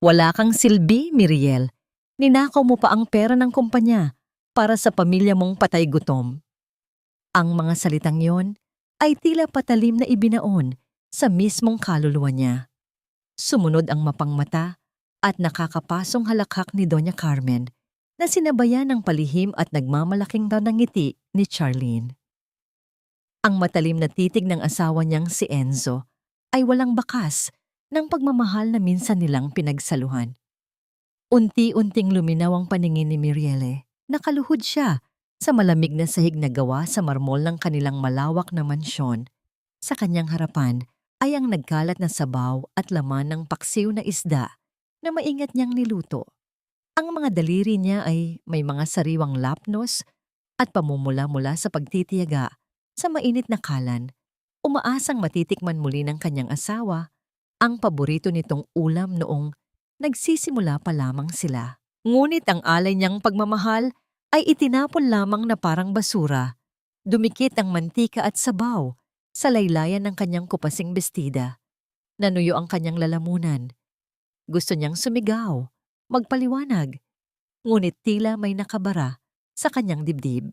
Wala kang silbi, Miriel. Ninakaw mo pa ang pera ng kumpanya para sa pamilya mong patay gutom. Ang mga salitang yon ay tila patalim na ibinaon sa mismong kaluluwa niya. Sumunod ang mapangmata at nakakapasong halakhak ni Doña Carmen na sinabayan ng palihim at nagmamalaking ngiti ni Charlene. Ang matalim na titig ng asawa niyang si Enzo ay walang bakas ng pagmamahal na minsan nilang pinagsaluhan. Unti-unting luminaw ang paningin ni Mirielle. Nakaluhod siya sa malamig na sahig na gawa sa marmol ng kanilang malawak na mansyon. Sa kanyang harapan ay ang nagkalat na sabaw at laman ng paksiw na isda na maingat niyang niluto. Ang mga daliri niya ay may mga sariwang lapnos at pamumula-mula sa pagtitiyaga sa mainit na kalan. Umaasang matitikman muli ng kanyang asawa ang paborito nitong ulam noong nagsisimula pa lamang sila. Ngunit ang alay niyang pagmamahal ay itinapon lamang na parang basura. Dumikit ang mantika at sabaw sa laylayan ng kanyang kupasing bestida. Nanuyo ang kanyang lalamunan. Gusto niyang sumigaw, magpaliwanag, ngunit tila may nakabara sa kanyang dibdib.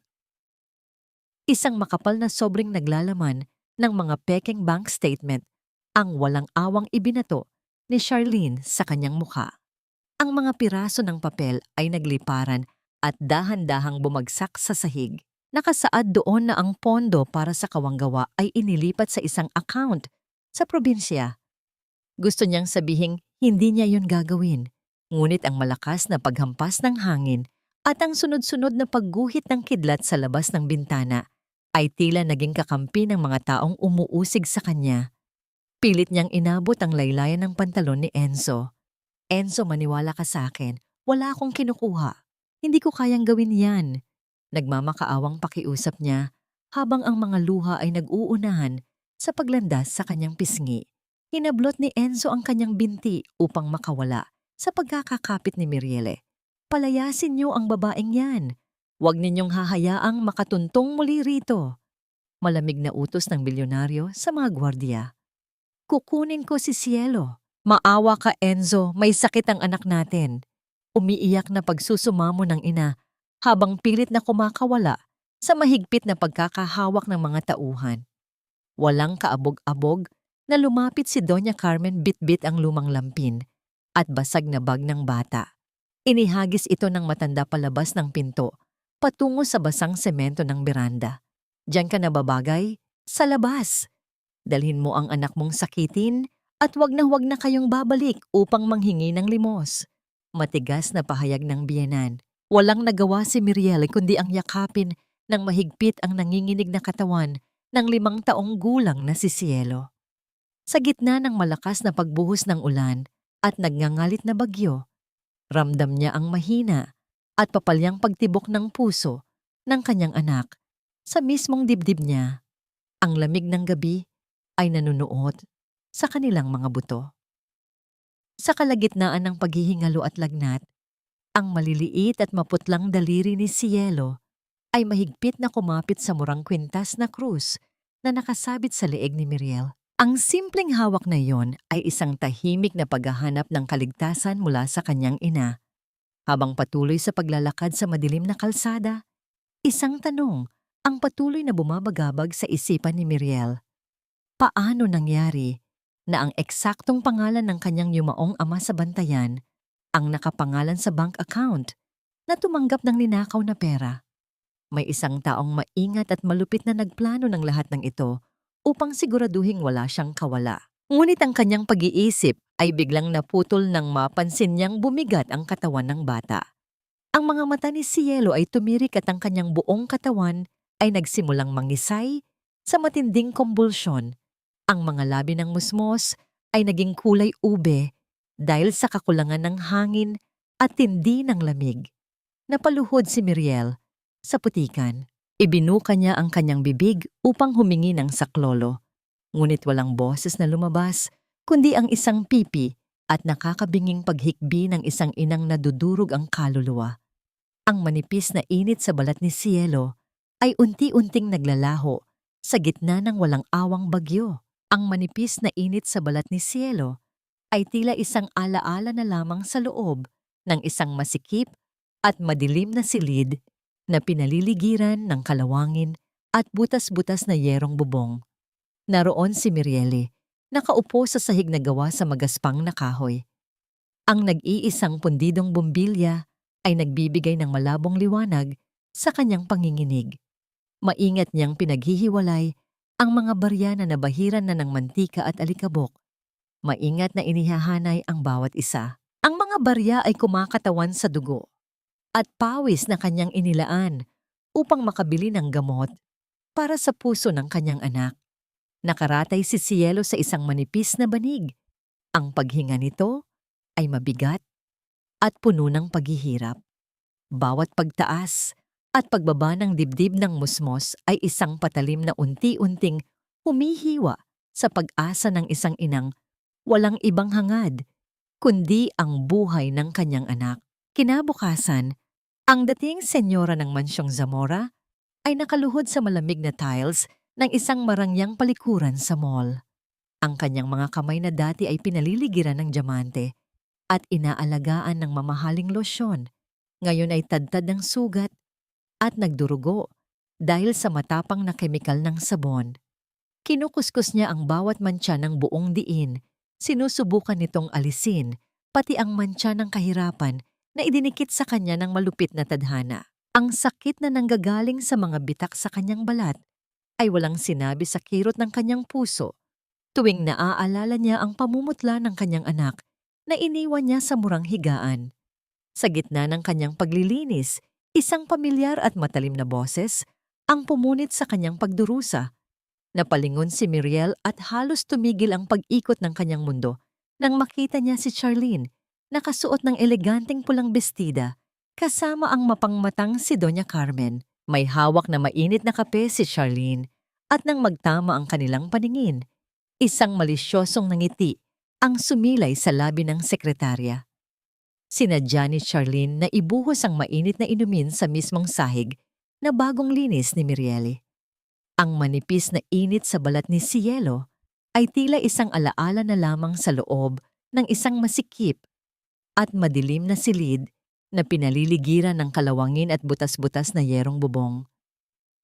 Isang makapal na sobrang naglalaman ng mga pekeng bank statement ang walang awang ibinato ni Charlene sa kanyang mukha. Ang mga piraso ng papel ay nagliparan at dahan-dahang bumagsak sa sahig. Nakasaad doon na ang pondo para sa kawanggawa ay inilipat sa isang account sa probinsya. Gusto niyang sabihing hindi niya yun gagawin, ngunit ang malakas na paghampas ng hangin at ang sunod-sunod na pagguhit ng kidlat sa labas ng bintana ay tila naging kakampi ng mga taong umuusig sa kanya. Pilit niyang inabot ang laylayan ng pantalon ni Enzo. Enzo, maniwala ka sa akin. Wala akong kinukuha. Hindi ko kayang gawin yan. Nagmamakaawang pakiusap niya habang ang mga luha ay nag-uunahan sa paglandas sa kanyang pisngi. Hinablot ni Enzo ang kanyang binti upang makawala sa pagkakakapit ni Mirielle. Palayasin niyo ang babaeng yan. Huwag ninyong hahayaang makatuntong muli rito. Malamig na utos ng bilyonaryo sa mga gwardiya. Kukunin ko si Cielo. Maawa ka, Enzo, may sakit ang anak natin. Umiiyak na pagsusumamo ng ina habang pilit na kumakawala sa mahigpit na pagkakahawak ng mga tauhan. Walang kaabog-abog na lumapit si Doña Carmen bitbit ang lumang lampin at basag na bag ng bata. Inihagis ito ng matanda palabas ng pinto patungo sa basang semento ng beranda. Diyan ka nababagay? Sa labas! Dalhin mo ang anak mong sakitin at wag na kayong babalik upang manghingi ng limos. Matigas na pahayag ng biyenan. Walang nagawa si Mirielle kundi ang yakapin ng mahigpit ang nanginginig na katawan ng 5 taong gulang na si Cielo. Sa gitna ng malakas na pagbuhos ng ulan at nagngangalit na bagyo, ramdam niya ang mahina at papalyang pagtibok ng puso ng kanyang anak sa mismong dibdib niya. Ang lamig ng gabi ay nanunuot sa kanilang mga buto. Sa kalagitnaan ng paghihingalo at lagnat, ang maliliit at maputlang daliri ni Cielo ay mahigpit na kumapit sa murang kwintas na krus na nakasabit sa leeg ni Mirielle. Ang simpleng hawak na iyon ay isang tahimik na paghahanap ng kaligtasan mula sa kanyang ina. Habang patuloy sa paglalakad sa madilim na kalsada, isang tanong ang patuloy na bumabagabag sa isipan ni Mirielle. Paano nangyari na ang eksaktong pangalan ng kanyang yumaong ama sa bantayan ang nakapangalan sa bank account na tumanggap ng ninakaw na pera? May isang taong maingat at malupit na nagplano ng lahat ng ito upang siguraduhing wala siyang kawala. Ngunit ang kanyang pag-iisip ay biglang naputol nang mapansin niyang bumigat ang katawan ng bata. Ang mga mata ni Cielo ay tumirik at ang kanyang buong katawan ay nagsimulang mangisay sa matinding kumbulsyon. Ang mga labi ng musmos ay naging kulay ube dahil sa kakulangan ng hangin at tindi ng lamig. Napaluhod si Mirielle sa putikan. Ibinuka niya ang kanyang bibig upang humingi ng saklolo. Ngunit walang boses na lumabas, kundi ang isang pipi at nakakabinging paghikbi ng isang inang nadudurog ang kaluluwa. Ang manipis na init sa balat ni Cielo ay unti-unting naglalaho sa gitna ng walang awang bagyo. Ang manipis na init sa balat ni Cielo ay tila isang alaala na lamang sa loob ng isang masikip at madilim na silid na pinaliligiran ng kalawangin at butas-butas na yerong bubong. Naroon si Miriele, nakaupo sa sahig na gawa sa magaspang na kahoy. Ang nag-iisang pundidong bumbilya ay nagbibigay ng malabong liwanag sa kanyang panginginig. Maingat niyang pinaghihiwalay ang mga barya na nabahiran na ng mantika at alikabok. Maingat na inihahanay ang bawat isa. Ang mga barya ay kumakatawan sa dugo at pawis na kanyang inilaan upang makabili ng gamot para sa puso ng kanyang anak. Nakaratay si Cielo sa isang manipis na banig. Ang paghinga nito ay mabigat at puno ng paghihirap. Bawat pagtaas at pagbaba ng dibdib ng musmos ay isang patalim na unti-unting humihiwa sa pag-asa ng isang inang walang ibang hangad, kundi ang buhay ng kanyang anak. Kinabukasan, ang dating senyora ng mansyong Zamora ay nakaluhod sa malamig na tiles ng isang marangyang palikuran sa mall. Ang kanyang mga kamay na dati ay pinaliligiran ng diamante at inaalagaan ng mamahaling losyon. Ngayon ay tadtad ng sugat at nagdurugo dahil sa matapang na kemikal ng sabon. Kinukuskus niya ang bawat mantsa ng buong diin. Sinusubukan nitong alisin pati ang mantsa ng kahirapan na idinikit sa kanya ng malupit na tadhana. Ang sakit na nanggagaling sa mga bitak sa kanyang balat ay walang sinabi sa kirot ng kanyang puso tuwing naaalala niya ang pamumutla ng kanyang anak na iniwan niya sa murang higaan. Sa gitna ng kanyang paglilinis, isang pamilyar at matalim na boses ang pumunit sa kanyang pagdurusa. Napalingon si Miriel at halos tumigil ang pag-ikot ng kanyang mundo nang makita niya si Charlene, nakasuot ng eleganteng pulang bestida, kasama ang mapangmatang si Doña Carmen. May hawak na mainit na kape si Charlene at nang magtama ang kanilang paningin, isang malisyosong ngiti ang sumilay sa labi ng sekretarya. Sinadya ni Charlene na ibuhos ang mainit na inumin sa mismong sahig na bagong linis ni Miriele. Ang manipis na init sa balat ni Cielo ay tila isang alaala na lamang sa loob ng isang masikip at madilim na silid na pinaliligiran ng kalawangin at butas-butas na yerong bubong.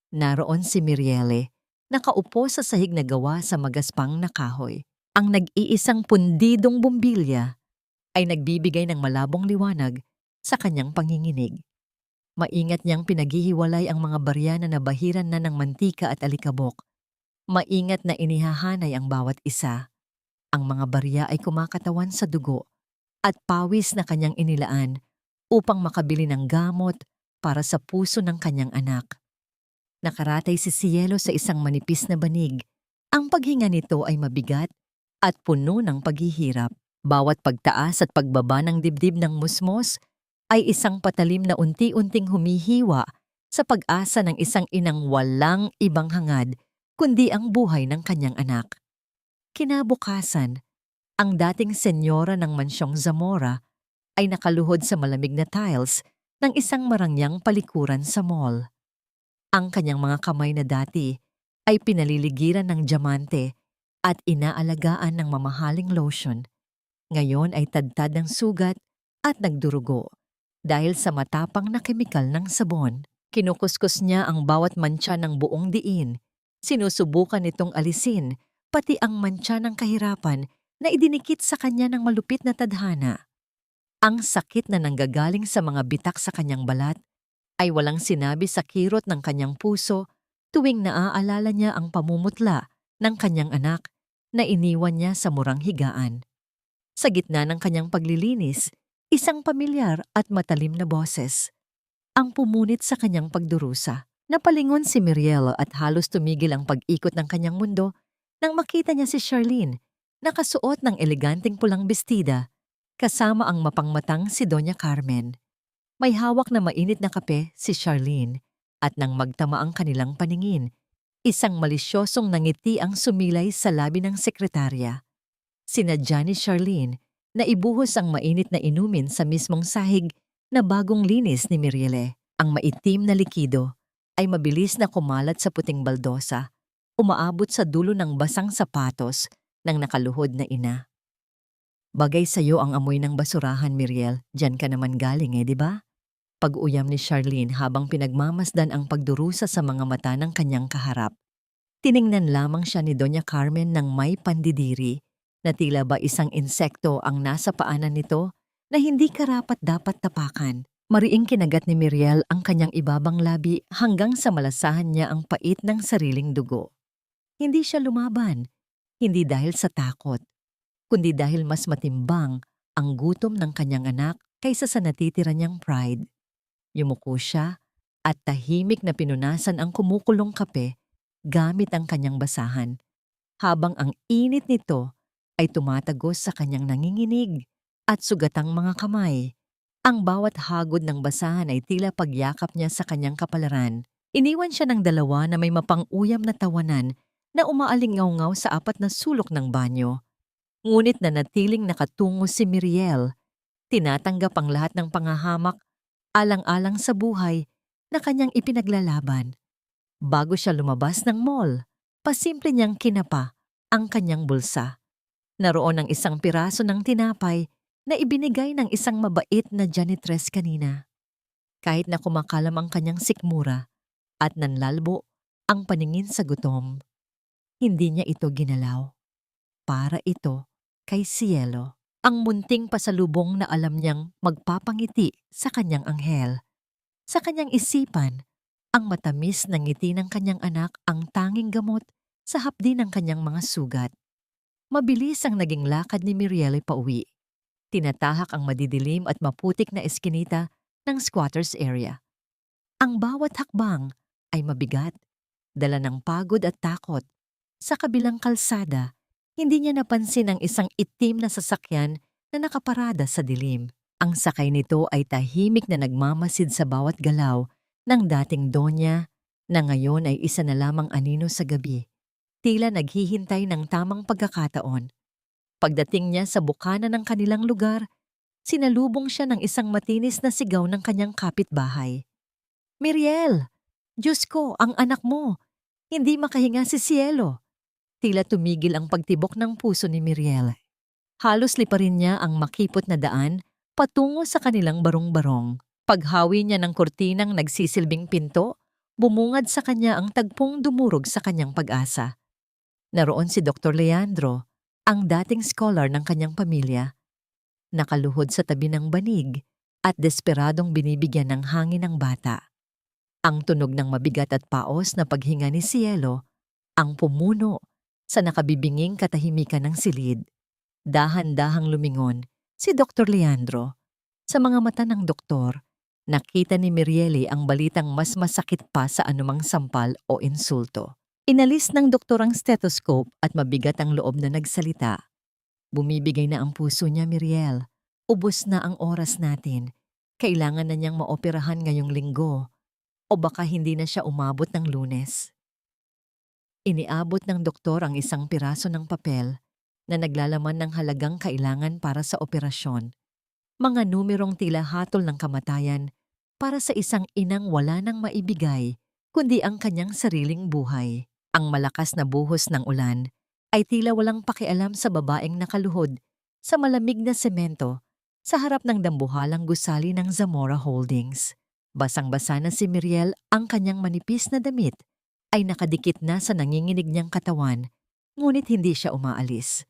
Naroon si Miriele, nakaupo sa sahig na gawa sa magaspang na kahoy. Ang nag-iisang pundidong bumbilya ay nagbibigay ng malabong liwanag sa kanyang panginginig. Maingat niyang pinaghihiwalay ang mga barya na nabahiran na ng mantika at alikabok. Maingat na inihahanay ang bawat isa. Ang mga barya ay kumakatawan sa dugo at pawis na kanyang inilaan upang makabili ng gamot para sa puso ng kanyang anak. Nakaratay si Cielo sa isang manipis na banig. Ang paghinga nito ay mabigat at puno ng paghihirap. Bawat pagtaas at pagbaba ng dibdib ng musmos ay isang patalim na unti-unting humihiwa sa pag-asa ng isang inang walang ibang hangad kundi ang buhay ng kanyang anak. Kinabukasan, ang dating senyora ng mansyong Zamora ay nakaluhod sa malamig na tiles ng isang marangyang palikuran sa mall. Ang kanyang mga kamay na dati ay pinaliligiran ng diamante at inaalagaan ng mamahaling lotion. Ngayon ay tadtad ng sugat at nagdurugo dahil sa matapang na kemikal ng sabon. Kinukuskus niya ang bawat mantsa ng buong diin. Sinusubukan nitong alisin pati ang mantsa ng kahirapan na idinikit sa kanya ng malupit na tadhana. Ang sakit na nanggagaling sa mga bitak sa kanyang balat ay walang sinabi sa kirot ng kanyang puso tuwing naaalala niya ang pamumutla ng kanyang anak na iniwan niya sa murang higaan. Sa gitna ng kanyang paglilinis, isang pamilyar at matalim na boses ang pumunit sa kanyang pagdurusa. Napalingon si Miriel at halos tumigil ang pag-ikot ng kanyang mundo nang makita niya si Charlene, nakasuot ng eleganteng pulang bestida, kasama ang mapangmatang si Doña Carmen. May hawak na mainit na kape si Charlene at nang magtama ang kanilang paningin, isang malisyosong ngiti ang sumilay sa labi ng sekretarya. Sinadya ni Charlene na ibuhos ang mainit na inumin sa mismong sahig na bagong linis ni Miriele. Ang maitim na likido ay mabilis na kumalat sa puting baldosa, umaabot sa dulo ng basang sapatos ng nakaluhod na ina. Bagay sa'yo ang amoy ng basurahan, Miriel. Diyan ka naman galing di ba? Pag-uyam ni Charlene habang pinagmamasdan ang pagdurusa sa mga mata ng kanyang kaharap. Tiningnan lamang siya ni Doña Carmen ng may pandidiri na tila ba isang insekto ang nasa paanan nito na hindi karapat-dapat tapakan. Mariing kinagat ni Miriel ang kanyang ibabang labi hanggang sa malasahan niya ang pait ng sariling dugo. Hindi siya lumaban, hindi dahil sa takot, kundi dahil mas matimbang ang gutom ng kanyang anak kaysa sa natitira niyang pride. Yumuko siya at tahimik na pinunasan ang kumukulong kape gamit ang kanyang basahan, habang ang init nito ay tumatagos sa kanyang nanginginig at sugatang mga kamay. Ang bawat hagod ng basahan ay tila pagyakap niya sa kanyang kapalaran. Iniwan siya ng dalawa na may mapang-uyam na tawanan na umaalingaw-ngaw sa apat na sulok ng banyo. Ngunit nanatiling nakatungo si Miriel, tinatanggap ang lahat ng pangahamak, alang-alang sa buhay na kanyang ipinaglalaban. Bago siya lumabas ng mall, pasimple niyang kinapa ang kanyang bulsa. Naroon ang isang piraso ng tinapay na ibinigay ng isang mabait na janitress kanina. Kahit na kumakalam ang kanyang sikmura at nanlalbo ang paningin sa gutom, hindi niya ito ginalaw. Para ito kay Cielo, ang munting pasalubong na alam niyang magpapangiti sa kanyang anghel. Sa kanyang isipan, ang matamis na ngiti ng kanyang anak ang tanging gamot sa hapdi ng kanyang mga sugat. Mabilis ang naging lakad ni Miriel pauwi. Tinatahak ang madidilim at maputik na eskinita ng squatters area. Ang bawat hakbang ay mabigat, dala ng pagod at takot. Sa kabilang kalsada, hindi niya napansin ang isang itim na sasakyan na nakaparada sa dilim. Ang sakay nito ay tahimik na nagmamasid sa bawat galaw ng dating donya na ngayon ay isa na lamang anino sa gabi. Tila naghihintay ng tamang pagkakataon. Pagdating niya sa bukana ng kanilang lugar, sinalubong siya ng isang matinis na sigaw ng kanyang kapitbahay. Miriel! Diyos ko, ang anak mo! Hindi makahinga si Cielo! Tila tumigil ang pagtibok ng puso ni Miriel. Halos liparin niya ang makipot na daan patungo sa kanilang barong-barong. Paghawi niya ng kurtinang nagsisilbing pinto, bumungad sa kanya ang tagpong dumurog sa kanyang pag-asa. Naroon si Dr. Leandro, ang dating scholar ng kanyang pamilya. Nakaluhod sa tabi ng banig at desperadong binibigyan ng hangin ng bata. Ang tunog ng mabigat at paos na paghinga ni Cielo, ang pumuno sa nakabibinging katahimikan ng silid. Dahan-dahang lumingon si Dr. Leandro. Sa mga mata ng doktor, nakita ni Mirieli ang balitang mas masakit pa sa anumang sampal o insulto. Inalis ng doktor ang stethoscope at mabigat ang loob na nagsalita. Bumibigay na ang puso niya, Miriel. Ubos na ang oras natin. Kailangan na niyang maoperahan ngayong linggo. O baka hindi na siya umabot ng Lunes. Iniabot ng doktor ang isang piraso ng papel na naglalaman ng halagang kailangan para sa operasyon. Mga numerong tila hatol ng kamatayan para sa isang inang wala nang maibigay kundi ang kanyang sariling buhay. Ang malakas na buhos ng ulan ay tila walang pakialam sa babaeng nakaluhod sa malamig na semento sa harap ng dambuhalang gusali ng Zamora Holdings. Basang-basa na si Miriel, ang kanyang manipis na damit ay nakadikit na sa nanginginig niyang katawan, ngunit hindi siya umaalis.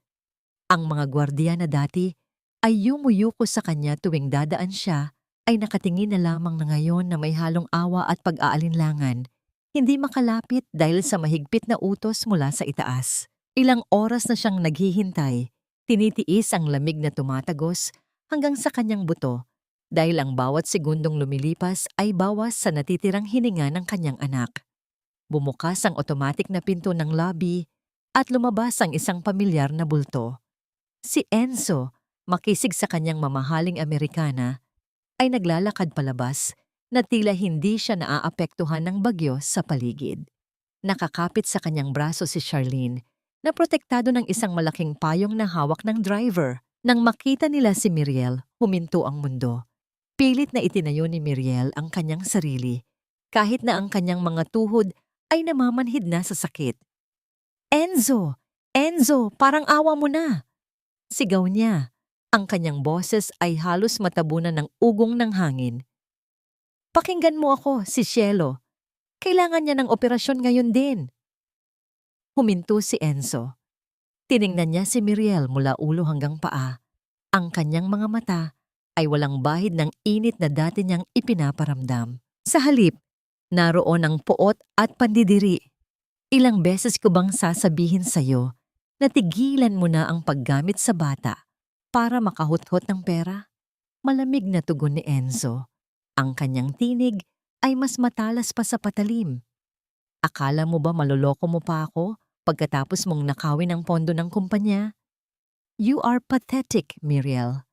Ang mga gwardiya na dati ay yumuyuko sa kanya tuwing dadaan siya ay nakatingin na lamang na ngayon na may halong awa at pag-aalinlangan, hindi makalapit dahil sa mahigpit na utos mula sa itaas. Ilang oras na siyang naghihintay, tinitiis ang lamig na tumatagos hanggang sa kanyang buto dahil ang bawat segundong lumilipas ay bawas sa natitirang hininga ng kanyang anak. Bumukas ang otomatik na pinto ng lobby at lumabas ang isang pamilyar na bulto. Si Enzo, makisig sa kanyang mamahaling Amerikana, ay naglalakad palabas na tila hindi siya naaapektuhan ng bagyo sa paligid. Nakakapit sa kanyang braso si Charlene na protektado ng isang malaking payong na hawak ng driver. Nang makita nila si Miriel, huminto ang mundo. Pilit na itinayo ni Miriel ang kanyang sarili, kahit na ang kanyang mga tuhod ay namamanhid na sa sakit. Enzo! Enzo! Parang awa mo na! Sigaw niya. Ang kanyang boses ay halos matabunan ng ugong ng hangin. Pakinggan mo ako, si Cielo. Kailangan niya ng operasyon ngayon din. Huminto si Enzo. Tiningnan niya si Miriel mula ulo hanggang paa. Ang kanyang mga mata ay walang bahid ng init na dati niyang ipinaparamdam. Sa halip, naroon ang puot at pandidiri. Ilang beses ko bang sasabihin sa'yo na tigilan mo na ang paggamit sa bata para makahuthot ng pera? Malamig na tugon ni Enzo. Ang kanyang tinig ay mas matalas pa sa patalim. Akala mo ba maloloko mo pa ako pagkatapos mong nakawin ang pondo ng kumpanya? You are pathetic, Miriel.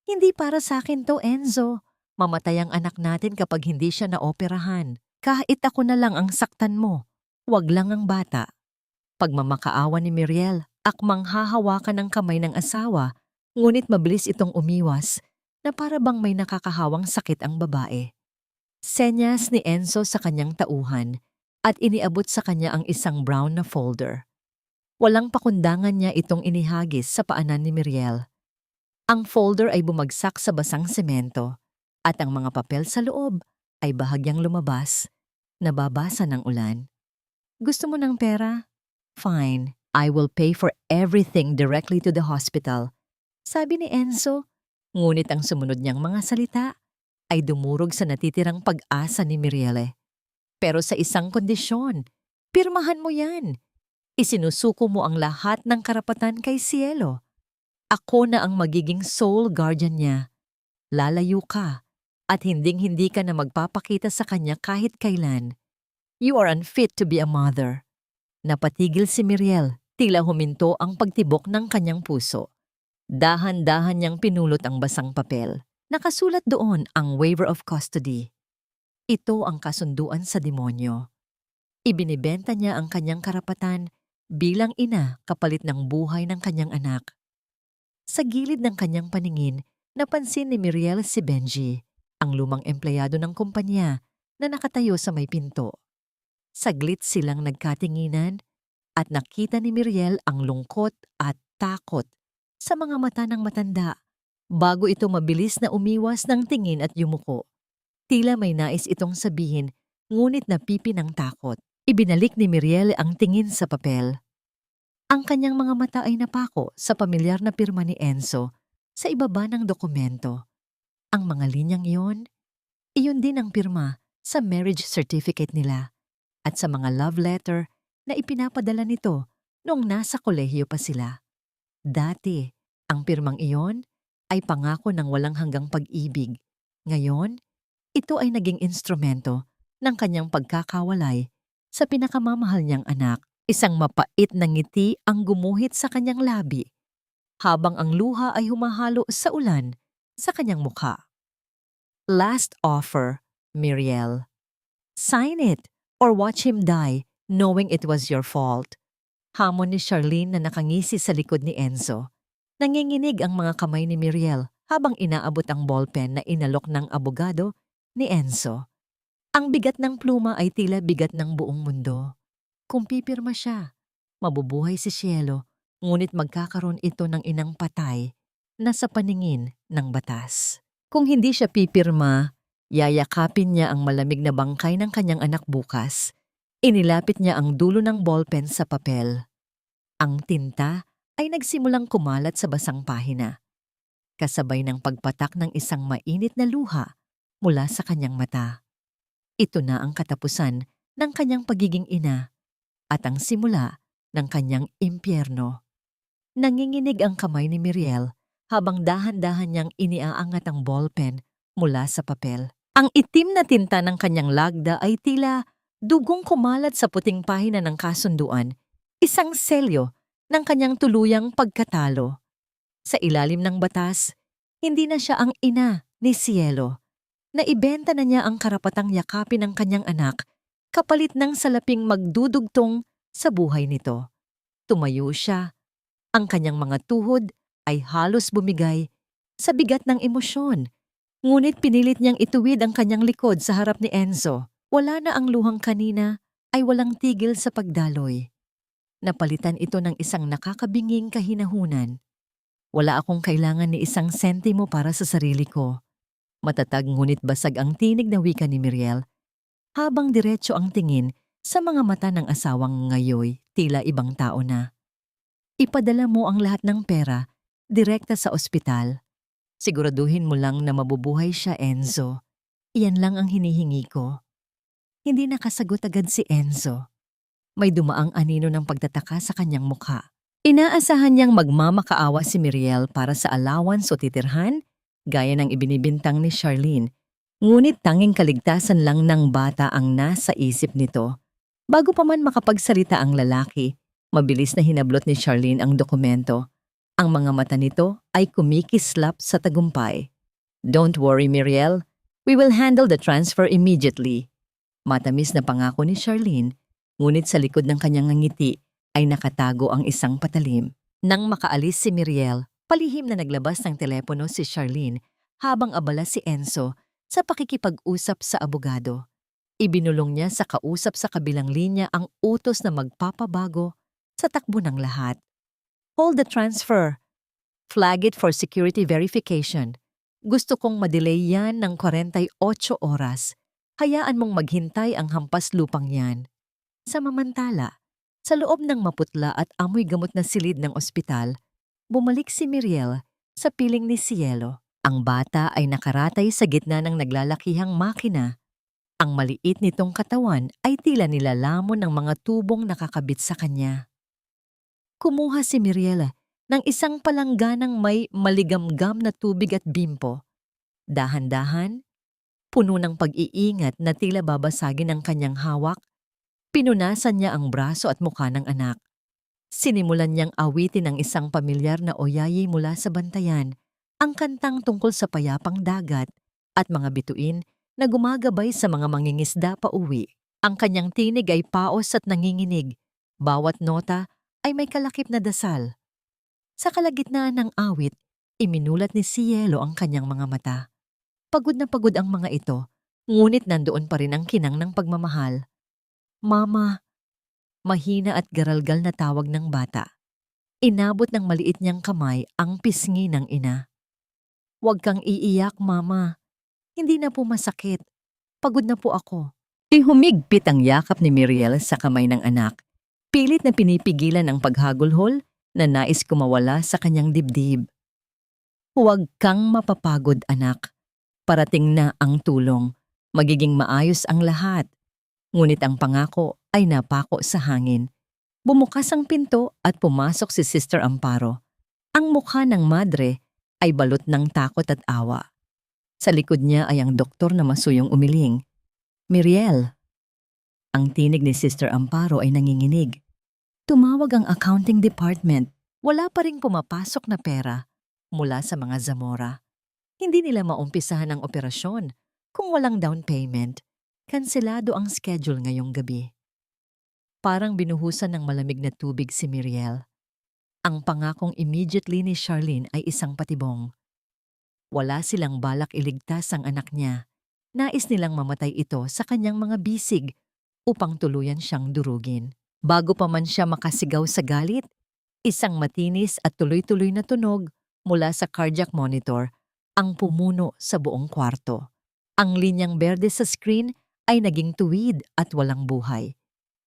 Hindi para sa akin to, Enzo. Mamatay ang anak natin kapag hindi siya naoperahan. Kahit ako na lang ang saktan mo. Wag lang ang bata. Pagmamakaawa ni Miriel, akmang hahawakan ng kamay ng asawa, ngunit mabilis itong umiwas na para bang may nakakahawang sakit ang babae. Senyas ni Enzo sa kanyang tauhan at iniabot sa kanya ang isang brown na folder. Walang pakundangan niya itong inihagis sa paanan ni Miriel. Ang folder ay bumagsak sa basang semento at ang mga papel sa loob ay bahagyang lumabas, nababasa ng ulan. Gusto mo ng pera? Fine, I will pay for everything directly to the hospital. Sabi ni Enzo, ngunit ang sumunod niyang mga salita ay dumurog sa natitirang pag-asa ni Mirielle. Pero sa isang kondisyon, pirmahan mo yan. Isinusuko mo ang lahat ng karapatan kay Cielo. Ako na ang magiging sole guardian niya. Lalayo ka at hinding-hindi ka na magpapakita sa kanya kahit kailan. You are unfit to be a mother. Napatigil si Miriel, tila huminto ang pagtibok ng kanyang puso. Dahan-dahan niyang pinulot ang basang papel. Nakasulat doon ang waiver of custody. Ito ang kasunduan sa demonyo. Ibinibenta niya ang kanyang karapatan bilang ina kapalit ng buhay ng kanyang anak. Sa gilid ng kanyang paningin, napansin ni Miriel si Benji, ang lumang empleyado ng kumpanya na nakatayo sa may pinto. Saglit silang nagkatinginan at nakita ni Miriel ang lungkot at takot sa mga mata ng matanda bago ito mabilis na umiwas ng tingin at yumuko. Tila may nais itong sabihin, ngunit napipi ng takot. Ibinalik ni Miriel ang tingin sa papel. Ang kanyang mga mata ay napako sa pamilyar na pirma ni Enzo sa ibaba ng dokumento. Ang mga linyang iyon din ang pirma sa marriage certificate nila at sa mga love letter na ipinapadala nito noong nasa kolehiyo pa sila. Dati, ang pirmang iyon ay pangako ng walang hanggang pag-ibig. Ngayon, ito ay naging instrumento ng kanyang pagkakawalay sa pinakamamahal niyang anak. Isang mapait na ngiti ang gumuhit sa kanyang labi, habang ang luha ay humahalo sa ulan sa kanyang mukha. Last offer, Miriel. Sign it or watch him die knowing it was your fault. Hamon ni Charlene na nakangisi sa likod ni Enzo. Nanginginig ang mga kamay ni Miriel habang inaabot ang ballpen na inalok ng abogado ni Enzo. Ang bigat ng pluma ay tila bigat ng buong mundo. Kung pipirma siya, mabubuhay si Cielo, ngunit magkakaroon ito ng inang patay na sa paningin ng batas. Kung hindi siya pipirma, yayakapin niya ang malamig na bangkay ng kanyang anak bukas. Inilapit niya ang dulo ng ballpen sa papel. Ang tinta ay nagsimulang kumalat sa basang pahina, kasabay ng pagpatak ng isang mainit na luha mula sa kanyang mata. Ito na ang katapusan ng kanyang pagiging ina at ang simula ng kanyang impyerno. Nanginginig ang kamay ni Miriel habang dahan-dahan niyang iniaangat ang ballpen mula sa papel. Ang itim na tinta ng kanyang lagda ay tila dugong kumalat sa puting pahina ng kasunduan, isang selyo ng kanyang tuluyang pagkatalo. Sa ilalim ng batas, hindi na siya ang ina ni Cielo. Naibenta na niya ang karapatang yakapin ng kanyang anak kapalit ng salaping magdudugtong sa buhay nito. Tumayo siya. Ang kanyang mga tuhod ay halos bumigay sa bigat ng emosyon. Ngunit pinilit niyang ituwid ang kanyang likod sa harap ni Enzo. Wala na ang luhang kanina ay walang tigil sa pagdaloy. Napalitan ito ng isang nakakabinging kahinahunan. Wala akong kailangan ni isang sentimo para sa sarili ko. Matatag ngunit basag ang tinig na wika ni Miriel habang diretso ang tingin sa mga mata ng asawang ngayoy tila ibang tao na. Ipadala mo ang lahat ng pera direkta sa ospital. Siguraduhin mo lang na mabubuhay siya, Enzo. Iyan lang ang hinihingi ko. Hindi nakasagot agad si Enzo. May dumaang anino ng pagtataka sa kanyang mukha. Inaasahan niyang magmamakaawa si Miriel para sa allowance o titirhan, gaya ng ibinibintang ni Charlene. Ngunit tanging kaligtasan lang ng bata ang nasa isip nito. Bago pa man makapagsalita ang lalaki, mabilis na hinablot ni Charlene ang dokumento. Ang mga mata nito ay kumikislap sa tagumpay. "Don't worry, Miriel. We will handle the transfer immediately." Matamis na pangako ni Charlene, ngunit sa likod ng kanyang ngiti ay nakatago ang isang patalim. Nang makaalis si Miriel, palihim na naglabas ng telepono si Charlene habang abala si Enzo sa pakikipag-usap sa abogado. Ibinulong niya sa kausap sa kabilang linya ang utos na magpapabago sa takbo ng lahat. "Hold the transfer. Flag it for security verification. Gusto kong madelay yan ng 48 oras. Hayaan mong maghintay ang hampas lupang yan." Samamantala, sa loob ng maputla at amoy gamot na silid ng ospital, bumalik si Miriel sa piling ni Cielo. Ang bata ay nakaratay sa gitna ng naglalakihang makina. Ang maliit nitong katawan ay tila nilalamon ng mga tubong nakakabit sa kanya. Kumuha si Miriel ng isang palangganang may maligamgam na tubig at bimpo. Dahan-dahan, puno ng pag-iingat na tila babasagin ang kanyang hawak, pinunasan niya ang braso at mukha ng anak. Sinimulan niyang awitin ang isang pamilyar na oyayi mula sa bantayan, ang kantang tungkol sa payapang dagat at mga bituin na gumagabay sa mga mangingisda pa uwi. Ang kanyang tinig ay paos at nanginginig. Bawat nota ay may kalakip na dasal. Sa kalagitnaan ng awit, iminulat ni Cielo ang kanyang mga mata. Pagod na pagod ang mga ito, ngunit nandoon pa rin ang kinang ng pagmamahal. "Mama," mahina at garalgal na tawag ng bata. Inabot ng maliit niyang kamay ang pisngi ng ina. "Huwag kang iiyak, Mama. Hindi na po masakit. Pagod na po ako." Ihumigpit ang yakap ni Miriel sa kamay ng anak. Pilit na pinipigilan ang paghagulhol na nais kumawala sa kanyang dibdib. "Huwag kang mapapagod, anak. Parating na ang tulong. Magiging maayos ang lahat." Ngunit ang pangako ay napako sa hangin. Bumukas ang pinto at pumasok si Sister Amparo. Ang mukha ng madre ay balot ng takot at awa. Sa likod niya ay ang doktor na masuyong umiling. "Miriel." Ang tinig ni Sister Amparo ay nanginginig. Tumawag ang accounting department. Wala pa ring pumapasok na pera mula sa mga Zamora. Hindi nila maumpisahan ang operasyon kung walang down payment. Kanselado ang schedule ngayong gabi. Parang binuhusan ng malamig na tubig si Miriel. Ang pangakong immediately ni Charlene ay isang patibong. Wala silang balak iligtas ang anak niya. Nais nilang mamatay ito sa kanyang mga bisig upang tuluyan siyang durugin. Bago pa man siya makasigaw sa galit, isang matinis at tuloy-tuloy na tunog mula sa cardiac monitor ang pumuno sa buong kwarto. Ang linyang berde sa screen ay naging tuwid at walang buhay.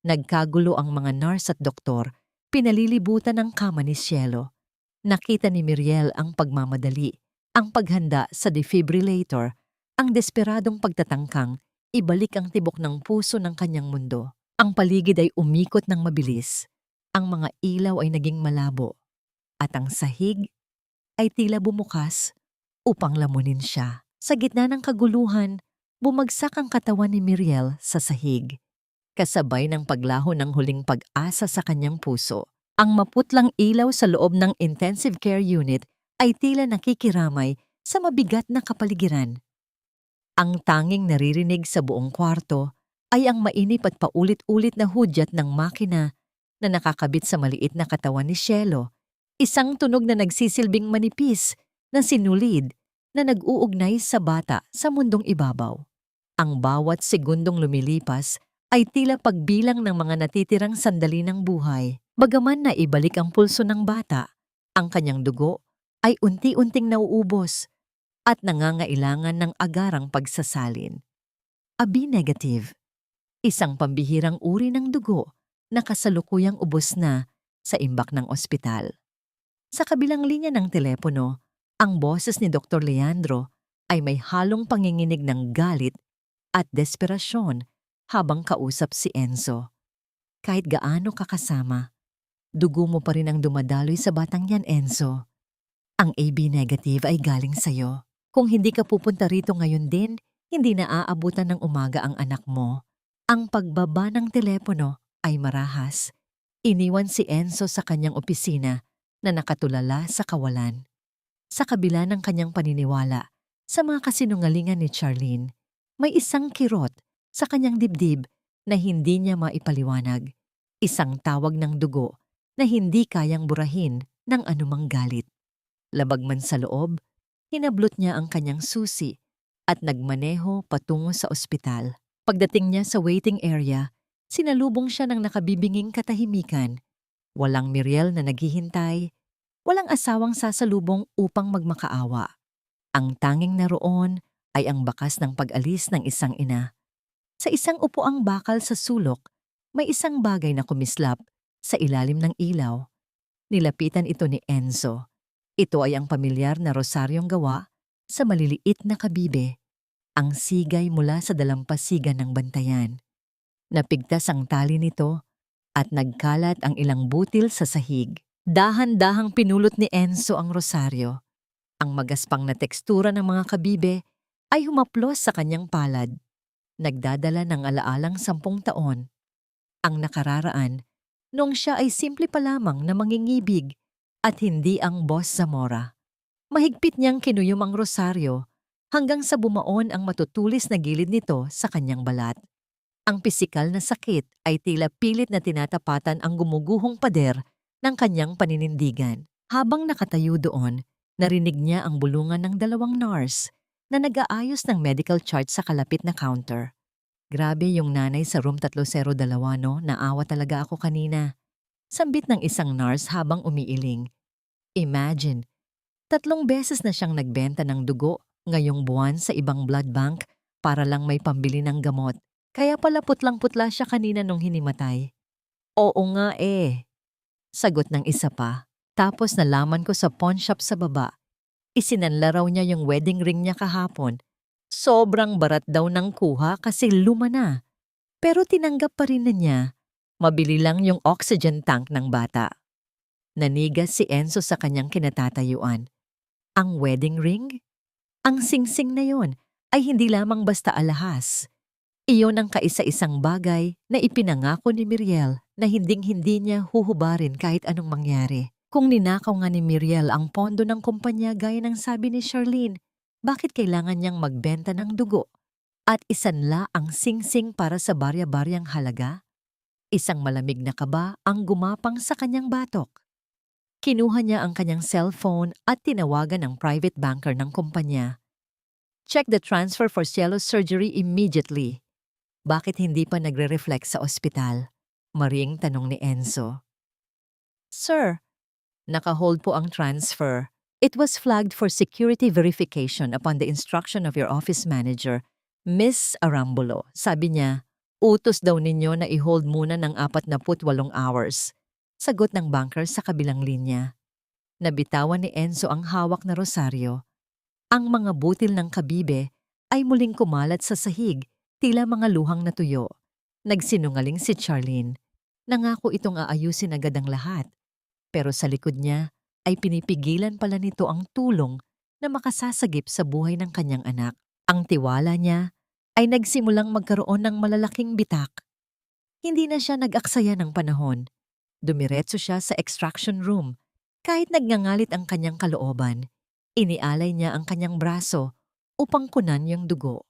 Nagkagulo ang mga nurse at doktor, pinalilibutan ang kama ni Cielo. Nakita ni Miriel ang pagmamadali, ang paghanda sa defibrillator, ang desperadong pagtatangkang ibalik ang tibok ng puso ng kanyang mundo. Ang paligid ay umikot ng mabilis. Ang mga ilaw ay naging malabo. At ang sahig ay tila bumukas upang lamunin siya. Sa gitna ng kaguluhan, bumagsak ang katawan ni Miriel sa sahig. Kasabay ng paglaho ng huling pag-asa sa kanyang puso, ang maputlang ilaw sa loob ng intensive care unit ay tila nakikiramay sa mabigat na kapaligiran. Ang tanging naririnig sa buong kwarto ay ang mainip at paulit-ulit na hudyat ng makina na nakakabit sa maliit na katawan ni Cielo, isang tunog na nagsisilbing manipis na sinulid na nag-uugnay sa bata sa mundong ibabaw. Ang bawat segundong lumilipas ay tila pagbilang ng mga natitirang sandali ng buhay. Bagaman na ibalik ang pulso ng bata, ang kanyang dugo ay unti-unting nauubos at nangangailangan ng agarang pagsasalin. A B negative, isang pambihirang uri ng dugo na kasalukuyang ubos na sa imbak ng ospital. Sa kabilang linya ng telepono, ang boses ni Dr. Leandro ay may halong panginginig ng galit at desperasyon habang kausap si Enzo. Kahit gaano kakasama, dugo mo pa rin ang dumadaloy sa batang yan, Enzo. Ang AB negative ay galing sa'yo. Kung hindi ka pupunta rito ngayon din, hindi na aabutan ng umaga ang anak mo. Ang pagbaba ng telepono ay marahas. Iniwan si Enzo sa kanyang opisina na nakatulala sa kawalan. Sa kabila ng kanyang paniniwala sa mga kasinungalingan ni Charlene, may isang kirot sa kanyang dibdib na hindi niya maipaliwanag. Isang tawag ng dugo na hindi kayang burahin ng anumang galit. Labag man sa loob, hinablot niya ang kanyang susi at nagmaneho patungo sa ospital. Pagdating niya sa waiting area, sinalubong siya ng nakabibinging katahimikan. Walang Miriel na naghihintay, walang asawang sasalubong upang magmakaawa. Ang tanging naroon ay ang bakas ng pag-alis ng isang ina. Sa isang upuang bakal sa sulok, may isang bagay na kumislap sa ilalim ng ilaw. Nilapitan ito ni Enzo. Ito ay ang pamilyar na rosaryong gawa sa maliliit na kabibe, ang sigay mula sa dalampasigan ng bantayan. Napigtas ang tali nito at nagkalat ang ilang butil sa sahig. Dahan-dahang pinulot ni Enzo ang rosaryo. Ang magaspang na tekstura ng mga kabibe ay humaplos sa kanyang palad. Nagdadala ng alaalang 10 taon. Ang nakararaan, noong siya ay simple pa lamang na mangingibig at hindi ang Boss Zamora. Mahigpit niyang kinuyom ang rosaryo hanggang sa bumaon ang matutulis na gilid nito sa kanyang balat. Ang pisikal na sakit ay tila pilit na tinatapatan ang gumuguhong pader ng kanyang paninindigan. Habang nakatayo doon, narinig niya ang bulungan ng 2 nurse na nag-aayos ng medical chart sa kalapit na counter. Grabe yung nanay sa room 302, no? Naawa talaga ako kanina. Sambit ng isang nurse habang umiiling. Imagine, 3 beses na siyang nagbenta ng dugo ngayong buwan sa ibang blood bank para lang may pambili ng gamot. Kaya pala putlang-putla siya kanina nung hinimatay. Oo nga sagot ng isa pa. Tapos nalaman ko sa pawn shop sa baba. Isinanla raw niya yung wedding ring niya kahapon. Sobrang barat daw ng kuha kasi luma na. Pero tinanggap pa rin na niya. Mabili lang yung oxygen tank ng bata. Nanigas si Enzo sa kanyang kinatatayuan. Ang wedding ring? Ang singsing na yon ay hindi lamang basta alahas. Iyon ang kaisa-isang bagay na ipinangako ni Miriel na hinding-hindi niya huhubarin kahit anong mangyari. Kung ninakaw nga ni Miriel ang pondo ng kumpanya gaya ng sabi ni Charlene, bakit kailangan niyang magbenta ng dugo? At isanla ang singsing para sa barya-baryang halaga? Isang malamig na kaba ang gumapang sa kanyang batok. Kinuha niya ang kanyang cellphone at tinawagan ang private banker ng kumpanya. Check the transfer for Cielo surgery immediately. Bakit hindi pa nagre-reflect sa ospital? Maring tanong ni Enzo. Sir, naka-hold po ang transfer. It was flagged for security verification upon the instruction of your office manager, Miss Arambulo. Sabi niya, utos daw ninyo na i-hold muna ng 48 hours. Sagot ng banker sa kabilang linya. Nabitawan ni Enzo ang hawak na rosaryo. Ang mga butil ng kabibe ay muling kumalat sa sahig, tila mga luhang na tuyo. Nagsinungaling si Charlene. Nangako itong aayusin agad ang lahat. Pero sa likod niya ay pinipigilan pala nito ang tulong na makasasagip sa buhay ng kanyang anak. Ang tiwala niya ay nagsimulang magkaroon ng malalaking bitak. Hindi na siya nag-aksaya ng panahon. Dumiretso siya sa extraction room. Kahit nagngangalit ang kanyang kalooban, inialay niya ang kanyang braso upang kunan yung dugo.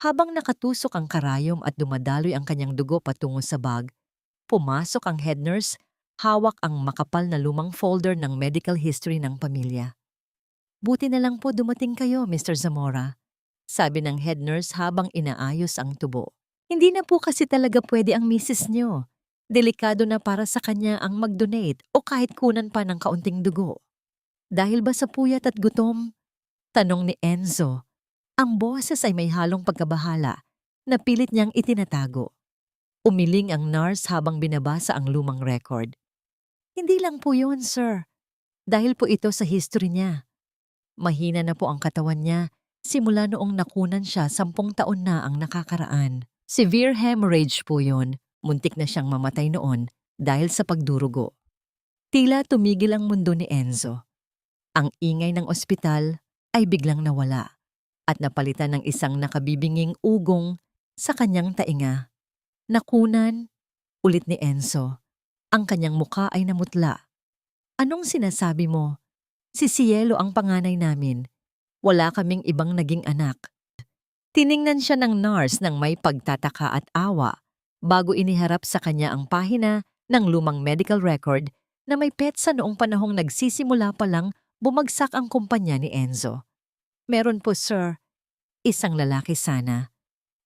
Habang nakatusok ang karayom at dumadaloy ang kanyang dugo patungo sa bag, pumasok ang head nurse, hawak ang makapal na lumang folder ng medical history ng pamilya. Buti na lang po dumating kayo, Mr. Zamora, sabi ng head nurse habang inaayos ang tubo. Hindi na po kasi talaga pwede ang misis niyo. Delikado na para sa kanya ang mag-donate o kahit kunan pa ng kaunting dugo. Dahil ba sa puyat at gutom? Tanong ni Enzo. Ang boses ay may halong pagkabahala na pilit niyang itinatago. Umiling ang nurse habang binabasa ang lumang record. Hindi lang po yun, sir. Dahil po ito sa history niya. Mahina na po ang katawan niya simula noong nakunan siya 10 taon na ang nakakaraan. Severe hemorrhage po yun. Muntik na siyang mamatay noon dahil sa pagdurugo. Tila tumigil ang mundo ni Enzo. Ang ingay ng ospital ay biglang nawala at napalitan ng isang nakabibinging ugong sa kanyang tainga. Nakunan, ulit ni Enzo. Ang kanyang muka ay namutla. Anong sinasabi mo? Si Cielo ang panganay namin. Wala kaming ibang naging anak. Tiningnan siya ng nurse ng may pagtataka at awa bago iniharap sa kanya ang pahina ng lumang medical record na may petsa noong panahong nagsisimula pa lang bumagsak ang kumpanya ni Enzo. Meron po, sir. Isang lalaki sana.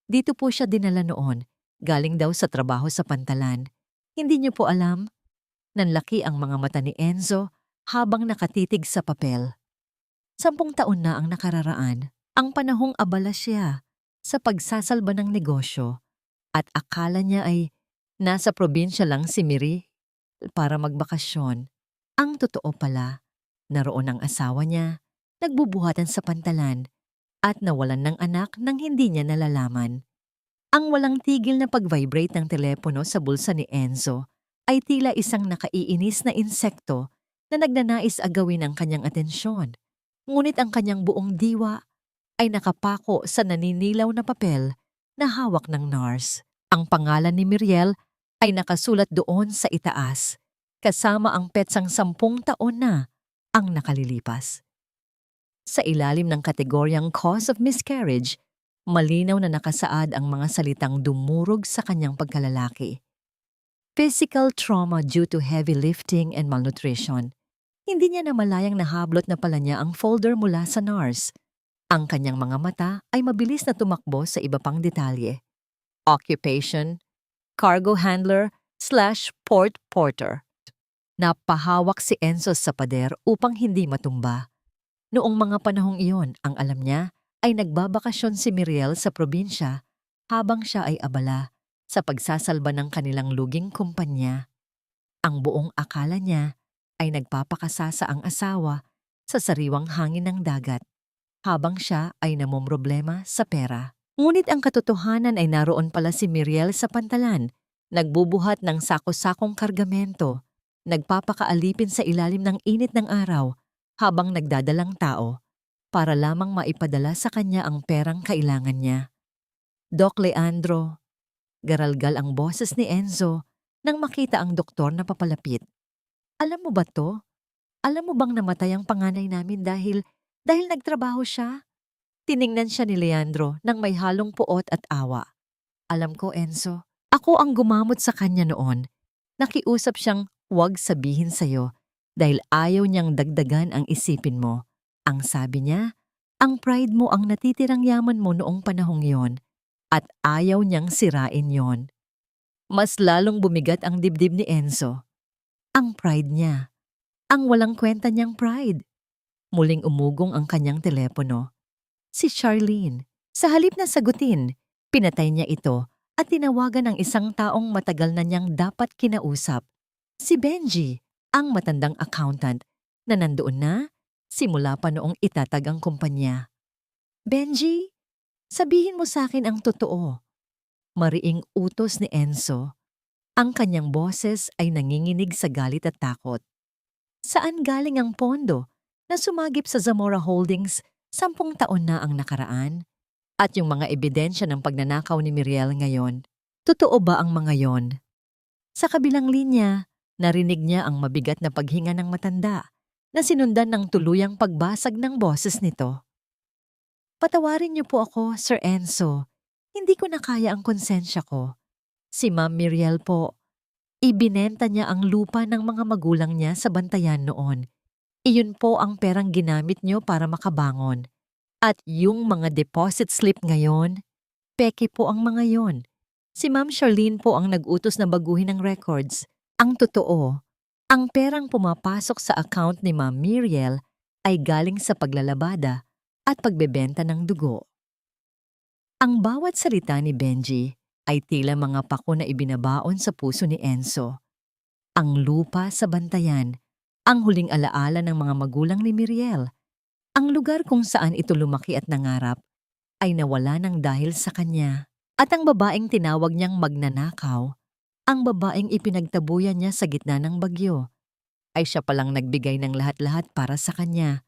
Dito po siya dinala noon. Galing daw sa trabaho sa Pantalan. Hindi niyo po alam? Nanlaki ang mga mata ni Enzo habang nakatitig sa papel. 10 taon na ang nakararaan. Ang panahong abala siya sa pagsasalba ng negosyo at akala niya ay nasa probinsya lang si Miri para magbakasyon. Ang totoo pala, naroon ang asawa niya, nagbubuhatan sa Pantalan at nawalan ng anak nang hindi niya nalalaman. Ang walang tigil na pag-vibrate ng telepono sa bulsa ni Enzo ay tila isang nakaiinis na insekto na nagnanais agawin ang kanyang atensyon. Ngunit ang kanyang buong diwa ay nakapako sa naninilaw na papel na hawak ng nurse. Ang pangalan ni Miriel ay nakasulat doon sa itaas, kasama ang petsang 10 taon na ang nakalilipas. Sa ilalim ng kategoryang cause of miscarriage, malinaw na nakasaad ang mga salitang dumurog sa kanyang pagkalalaki. Physical trauma due to heavy lifting and malnutrition. Hindi niya namalayang nahablot na pala niya ang folder mula sa nurse. Ang kanyang mga mata ay mabilis na tumakbo sa iba pang detalye. Occupation, cargo handler/port porter. Napahawak si Enzo sa pader upang hindi matumba. Noong mga panahong iyon, ang alam niya ay nagbabakasyon si Miriel sa probinsya habang siya ay abala sa pagsasalba ng kanilang luging kumpanya. Ang buong akala niya ay nagpapakasasa ang asawa sa sariwang hangin ng dagat habang siya ay namomroblema sa pera. Ngunit ang katotohanan ay naroon pala si Miriel sa Pantalan, nagbubuhat ng sako-sakong kargamento, nagpapakaalipin sa ilalim ng init ng araw habang nagdadalang tao para lamang maipadala sa kanya ang perang kailangan niya. Doc Leandro, garalgal ang boses ni Enzo nang makita ang doktor na papalapit. Alam mo ba to? Alam mo bang namatay ang panganay namin dahil nagtrabaho siya? Tiningnan siya ni Leandro nang may halong puot at awa. Alam ko, Enzo. Ako ang gumamot sa kanya noon. Nakiusap siyang huwag sabihin sa'yo dahil ayaw niyang dagdagan ang isipin mo. Ang sabi niya, ang pride mo ang natitirang yaman mo noong panahong yon at ayaw niyang sirain yon. Mas lalong bumigat ang dibdib ni Enzo. Ang pride niya. Ang walang kwenta niyang pride. Muling umugong ang kanyang telepono. Si Charlene. Sa halip na sagutin, pinatay niya ito at tinawagan ang isang taong matagal na niyang dapat kinausap. Si Benji, ang matandang accountant na nandoon na simula pa noong itatag ang kumpanya. Benji, sabihin mo sa akin ang totoo. Mariing utos ni Enzo. Ang kanyang boses ay nanginginig sa galit at takot. Saan galing ang pondo na sumagip sa Zamora Holdings 10 taon na ang nakaraan? At yung mga ebidensya ng pagnanakaw ni Miriel ngayon, totoo ba ang mga yon? Sa kabilang linya, narinig niya ang mabigat na paghinga ng matanda na sinundan ng tuluyang pagbasag ng boses nito. Patawarin niyo po ako, Sir Enzo. Hindi ko na kaya ang konsensya ko. Si Ma'am Miriel po, ibinenta niya ang lupa ng mga magulang niya sa Bantayan noon. Iyon po ang perang ginamit niyo para makabangon. At yung mga deposit slip ngayon, peke po ang mga yon. Si Ma'am Charlene po ang nag-utos na baguhin ang records. Ang totoo, ang perang pumapasok sa account ni Ma'am Miriel ay galing sa paglalabada at pagbebenta ng dugo. Ang bawat salita ni Benji ay tila mga pako na ibinabaon sa puso ni Enzo. Ang lupa sa bantayan, ang huling alaala ng mga magulang ni Miriel, ang lugar kung saan ito lumaki at nangarap, ay nawala ng dahil sa kanya. At ang babaeng tinawag niyang magnanakaw, ang babaeng ipinagtabuyan niya sa gitna ng bagyo, ay siya palang nagbigay ng lahat-lahat para sa kanya,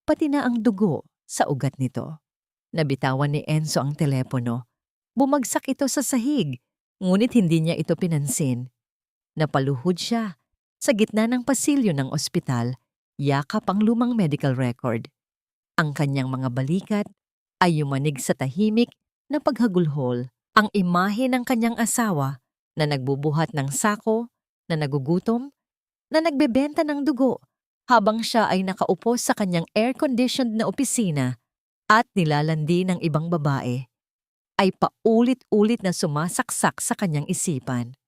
pati na ang dugo sa ugat nito. Nabitawan ni Enzo ang telepono. Bumagsak ito sa sahig, ngunit hindi niya ito pinansin. Napaluhod siya. Sa gitna ng pasilyo ng ospital, yakap ang lumang medical record. Ang kanyang mga balikat ay yumanig sa tahimik na paghagulhol. Ang imahe ng kanyang asawa na nagbubuhat ng sako, na nagugutom, na nagbebenta ng dugo habang siya ay nakaupo sa kanyang air-conditioned na opisina at nilalandi ng ibang babae, ay paulit-ulit na sumasaksak sa kanyang isipan.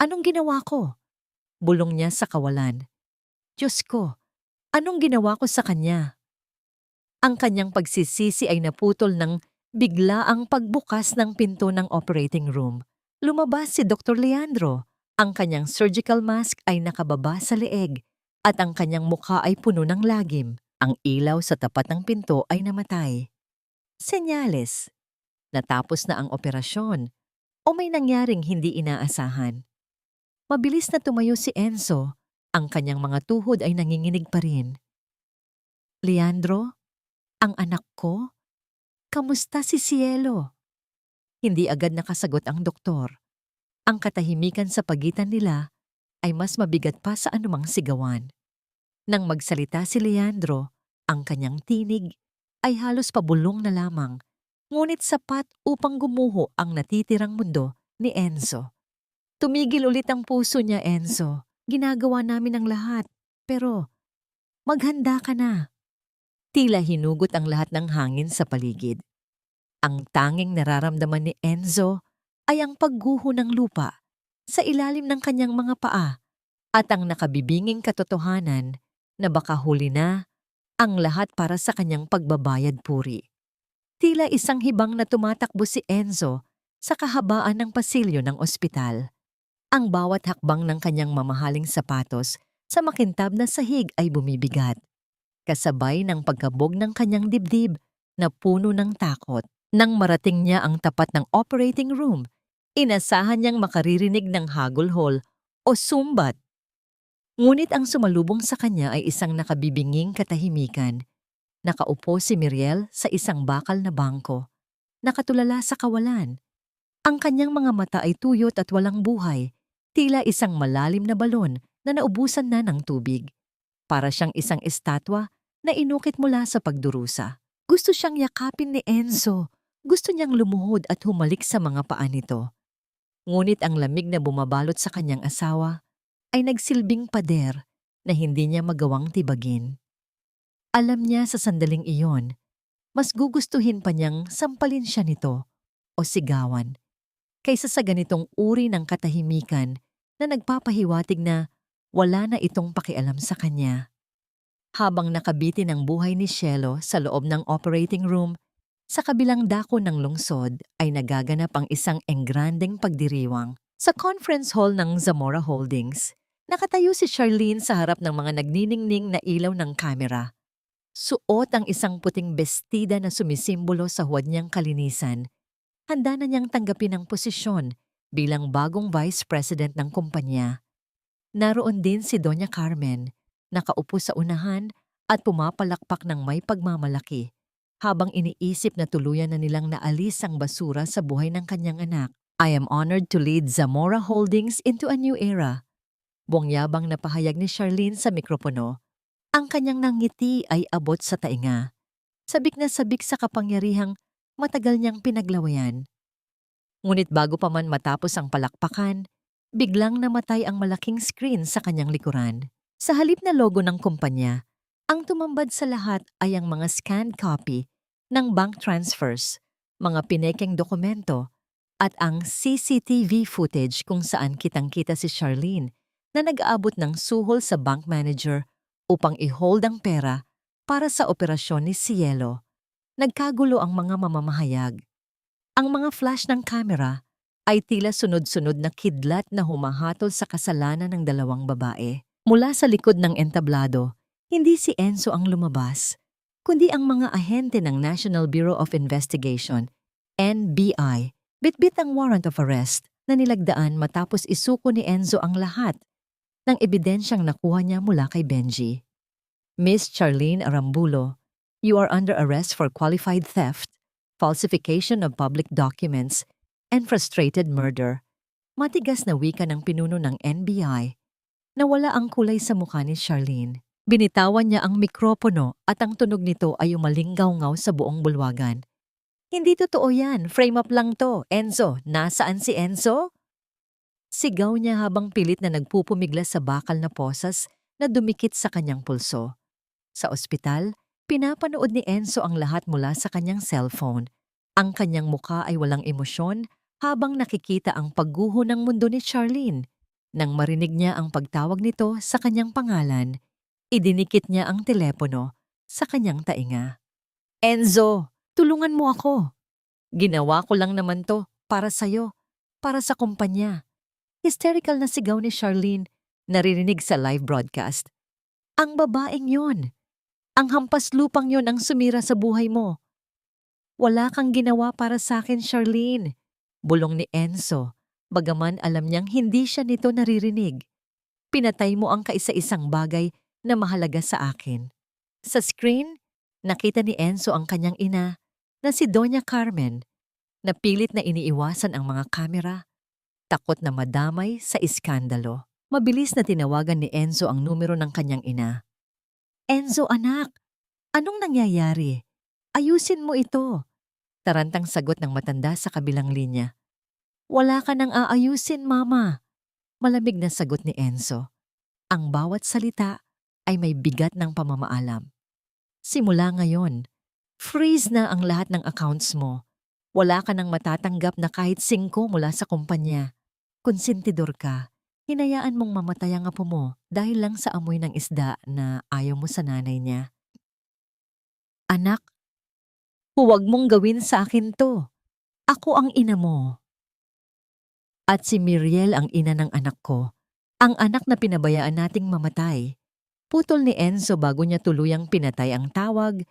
Anong ginawa ko? Bulong niya sa kawalan. Diyos ko, anong ginawa ko sa kanya? Ang kanyang pagsisisi ay naputol ng biglaang pagbukas ng pinto ng operating room. Lumabas si Dr. Leandro. Ang kanyang surgical mask ay nakababa sa leeg at ang kanyang mukha ay puno ng lagim. Ang ilaw sa tapat ng pinto ay namatay. Senyales. Natapos na ang operasyon o may nangyaring hindi inaasahan. Mabilis na tumayo si Enzo. Ang kanyang mga tuhod ay nanginginig pa rin. Leandro, ang anak ko? Kamusta si Cielo? Hindi agad nakasagot ang doktor. Ang katahimikan sa pagitan nila ay mas mabigat pa sa anumang sigawan. Nang magsalita si Leandro, ang kanyang tinig ay halos pabulong na lamang, ngunit sapat upang gumuho ang natitirang mundo ni Enzo. Tumigil ulit ang puso niya, Enzo. Ginagawa namin ang lahat, pero maghanda ka na. Tila hinugot ang lahat ng hangin sa paligid. Ang tanging nararamdaman ni Enzo ay ang pagguho ng lupa sa ilalim ng kanyang mga paa at ang nakabibinging katotohanan na baka huli na ang lahat para sa kanyang pagbabayad puri. Tila isang hibang na tumatakbo si Enzo sa kahabaan ng pasilyo ng ospital. Ang bawat hakbang ng kanyang mamahaling sapatos sa makintab na sahig ay bumibigat, kasabay ng pagkabog ng kanyang dibdib na puno ng takot. Nang marating niya ang tapat ng operating room, inasahan niyang makaririnig ng hagulhol o sumbat. Ngunit ang sumalubong sa kanya ay isang nakabibinging katahimikan. Nakaupo si Miriel sa isang bakal na bangko, nakatulala sa kawalan. Ang kanyang mga mata ay tuyot at walang buhay, tila isang malalim na balon na naubusan na ng tubig. Para siyang isang estatwa na inukit mula sa pagdurusa. Gusto siyang yakapin ni Enzo. Gusto niyang lumuhod at humalik sa mga paa nito. Ngunit ang lamig na bumabalot sa kanyang asawa ay nagsilbing pader na hindi niya magawang tibagin. Alam niya sa sandaling iyon, mas gugustuhin pa niyang sampalin siya nito o sigawan kaysa sa ganitong uri ng katahimikan na nagpapahiwatig na wala na itong pakialam sa kanya. Habang nakabitin ang buhay ni Cielo sa loob ng operating room, sa kabilang dako ng lungsod ay nagaganap ang isang engrandeng pagdiriwang. Sa conference hall ng Zamora Holdings, nakatayo si Charlene sa harap ng mga nagniningning na ilaw ng kamera. Suot ang isang puting bestida na sumisimbolo sa huwad niyang kalinisan. Handa na niyang tanggapin ang posisyon bilang bagong vice president ng kumpanya. Naroon din si Doña Carmen, nakaupo sa unahan at pumapalakpak ng may pagmamalaki, habang iniisip na tuluyan na nilang naalis ang basura sa buhay ng kanyang anak. I am honored to lead Zamora Holdings into a new era. Buongyabang na pahayag ni Charlene sa mikropono. Ang kanyang nangiti ay abot sa tainga. Sabik na sabik sa kapangyarihang matagal niyang pinaglawayan. Ngunit bago pa man matapos ang palakpakan, biglang namatay ang malaking screen sa kanyang likuran. Sa halip na logo ng kumpanya, ang tumambad sa lahat ay ang mga scanned copy ng bank transfers, mga pinekeng dokumento, at ang CCTV footage kung saan kitang-kita si Charlene na nag-aabot ng suhol sa bank manager upang i-hold ang pera para sa operasyon ni Cielo. Nagkagulo ang mga mamamahayag. Ang mga flash ng kamera ay tila sunod-sunod na kidlat na humahatol sa kasalanan ng dalawang babae. Mula sa likod ng entablado, hindi si Enzo ang lumabas, kundi ang mga ahente ng National Bureau of Investigation, NBI, bitbit ang warrant of arrest na nilagdaan matapos isuko ni Enzo ang lahat ng ebidensyang nakuha niya mula kay Benji. Miss Charlene Arambulo, you are under arrest for qualified theft, falsification of public documents, and frustrated murder. Matigas na wika ng pinuno ng NBI. Nawala ang kulay sa mukha ni Charlene. Binitawan niya ang mikropono at ang tunog nito ay umalinggaw-ngaw sa buong bulwagan. Hindi totoo yan, frame up lang to. Enzo, nasaan si Enzo? Sigaw niya habang pilit na nagpupumigla sa bakal na posas na dumikit sa kanyang pulso. Sa ospital, pinapanood ni Enzo ang lahat mula sa kanyang cellphone. Ang kanyang mukha ay walang emosyon habang nakikita ang pagguho ng mundo ni Charlene. Nang marinig niya ang pagtawag nito sa kanyang pangalan, idinikit niya ang telepono sa kanyang tainga. Enzo, tulungan mo ako. Ginawa ko lang naman to para sa'yo, para sa kumpanya. Hysterical na sigaw ni Charlene, naririnig sa live broadcast. Ang babaeng yon. Ang hampas lupang yon ang sumira sa buhay mo. Wala kang ginawa para sa akin, Charlene. Bulong ni Enzo, bagaman alam niyang hindi siya nito naririnig. Pinatay mo ang kaisa-isang bagay na mahalaga sa akin. Sa screen, nakita ni Enzo ang kanyang ina na si Doña Carmen, na pilit na iniiwasan ang mga kamera, takot na madamay sa iskandalo. Mabilis na tinawagan ni Enzo ang numero ng kanyang ina. Enzo anak, anong nangyayari? Ayusin mo ito. Tarantang sagot ng matanda sa kabilang linya. Wala ka nang aayusin, Mama. Malamig na sagot ni Enzo. Ang bawat salita ay may bigat ng pamamaalam. Simula ngayon, freeze na ang lahat ng accounts mo. Wala ka nang matatanggap na kahit 5 mula sa kumpanya. Konsentidor ka, hinayaan mong mamatay ang apo mo dahil lang sa amoy ng isda na ayaw mo sa nanay niya. Anak, huwag mong gawin sa akin to. Ako ang ina mo. At si Miriel ang ina ng anak ko, ang anak na pinabayaan nating mamatay. Putol ni Enzo bago niya tuluyang pinatay ang tawag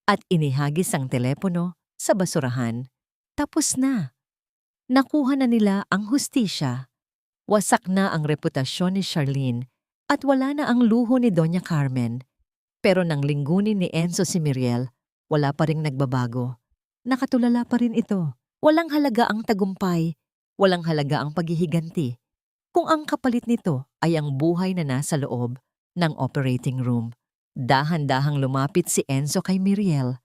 at inihagis ang telepono sa basurahan. Tapos na. Nakuha na nila ang hustisya. Wasak na ang reputasyon ni Charlene at wala na ang luho ni Doña Carmen. Pero nang linggunin ni Enzo si Miriel, wala pa ring nagbabago. Nakatulala pa rin ito. Walang halaga ang tagumpay, walang halaga ang paghihiganti. Kung ang kapalit nito ay ang buhay na nasa loob ng operating room. Dahan-dahang lumapit si Enzo kay Miriel.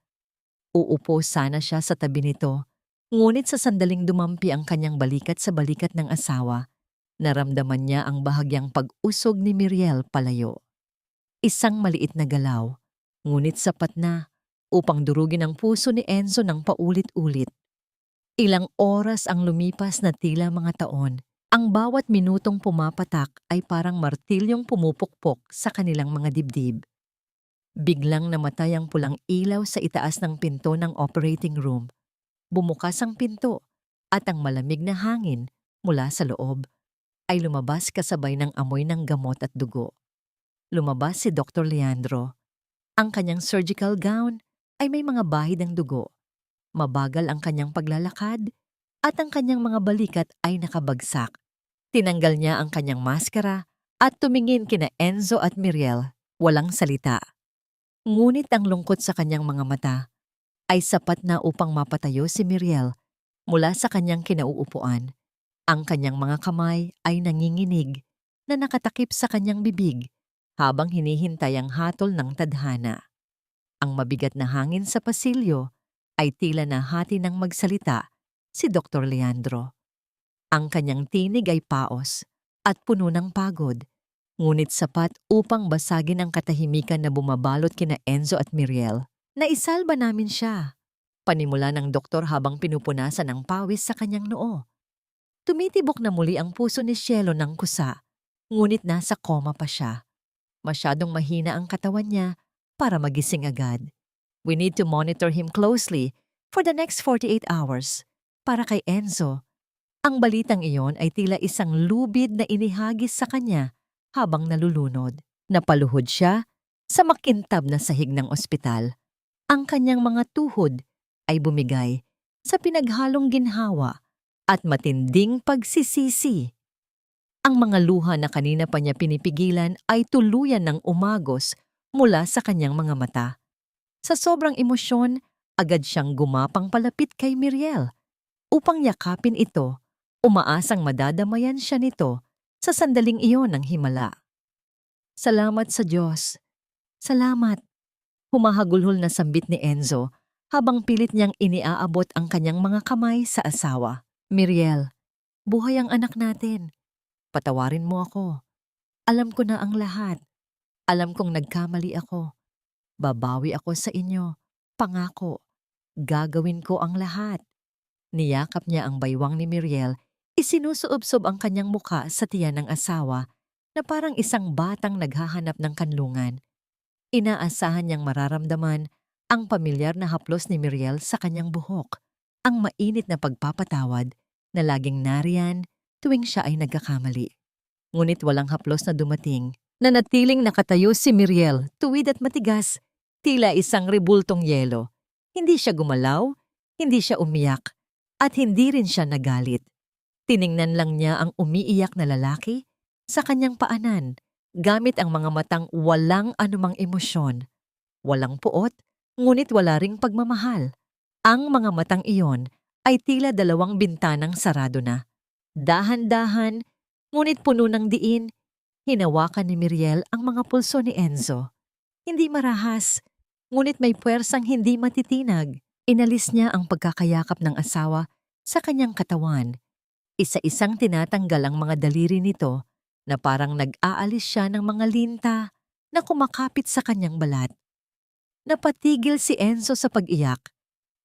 Uupo sana siya sa tabi nito, ngunit sa sandaling dumampi ang kanyang balikat sa balikat ng asawa, naramdaman niya ang bahagyang pag-usog ni Miriel palayo. Isang maliit na galaw, ngunit sapat na upang durugin ang puso ni Enzo ng paulit-ulit. Ilang oras ang lumipas na tila mga taon. Ang bawat minutong pumapatak ay parang martilyong pumupukpok sa kanilang mga dibdib. Biglang namatay ang pulang ilaw sa itaas ng pinto ng operating room. Bumukas ang pinto at ang malamig na hangin mula sa loob ay lumabas kasabay ng amoy ng gamot at dugo. Lumabas si Dr. Leandro. Ang kanyang surgical gown ay may mga bahid ng dugo. Mabagal ang kanyang paglalakad at ang kanyang mga balikat ay nakabagsak. Tinanggal niya ang kanyang maskara at tumingin kina Enzo at Miriel, walang salita. Ngunit ang lungkot sa kanyang mga mata ay sapat na upang mapatayo si Miriel mula sa kanyang kinauupuan. Ang kanyang mga kamay ay nanginginig na nakatakip sa kanyang bibig habang hinihintay ang hatol ng tadhana. Ang mabigat na hangin sa pasilyo ay tila nahati ng magsalita si Dr. Leandro. Ang kanyang tinig ay paos at puno ng pagod, ngunit sapat upang basagin ang katahimikan na bumabalot kina Enzo at Miriel. Naisalba namin siya, panimula ng doktor habang pinupunasan ang pawis sa kanyang noo. Tumitibok na muli ang puso ni Cielo ng kusa, ngunit nasa koma pa siya. Masyadong mahina ang katawan niya para magising agad. We need to monitor him closely for the next 48 hours. Para kay Enzo, ang balitang iyon ay tila isang lubid na inihagis sa kanya habang nalulunod. Napaluhod siya sa makintab na sahig ng ospital. Ang kanyang mga tuhod ay bumigay sa pinaghalong ginhawa at matinding pagsisisi. Ang mga luha na kanina pa niya pinipigilan ay tuluyan ng umagos mula sa kanyang mga mata. Sa sobrang emosyon, agad siyang gumapang palapit kay Miriel upang yakapin ito, umaasang madadamayan siya nito sa sandaling iyon ng himala. Salamat sa Diyos. Salamat. Humahagulhol na sambit ni Enzo habang pilit niyang iniaabot ang kanyang mga kamay sa asawa. Miriel, buhay ang anak natin. Patawarin mo ako. Alam ko na ang lahat. Alam kong nagkamali ako. Babawi ako sa inyo. Pangako. Gagawin ko ang lahat. Niyakap niya ang baywang ni Miriel, isinusuobsob ang kanyang muka sa tiyan ng asawa na parang isang batang naghahanap ng kanlungan. Inaasahan niyang mararamdaman ang pamilyar na haplos ni Miriel sa kanyang buhok, ang mainit na pagpapatawad na laging nariyan tuwing siya ay nagkakamali. Ngunit walang haplos na dumating. Nanatiling nakatayo si Miriel, tuwid at matigas, tila isang rebultong yelo. Hindi siya gumalaw, hindi siya umiyak, at hindi rin siya nagalit. Tiningnan lang niya ang umiiyak na lalaki sa kanyang paanan, gamit ang mga matang walang anumang emosyon. Walang puot, ngunit wala ring pagmamahal. Ang mga matang iyon ay tila dalawang bintanang sarado na. Dahan-dahan, ngunit puno ng diin, hinawakan ni Miriel ang mga pulso ni Enzo. Hindi marahas, ngunit may puwersang hindi matitinag. Inalis niya ang pagkakayakap ng asawa sa kanyang katawan. Isa-isang tinatanggal ang mga daliri nito na parang nag-aalis siya ng mga linta na kumakapit sa kanyang balat. Napatigil si Enzo sa pag-iyak.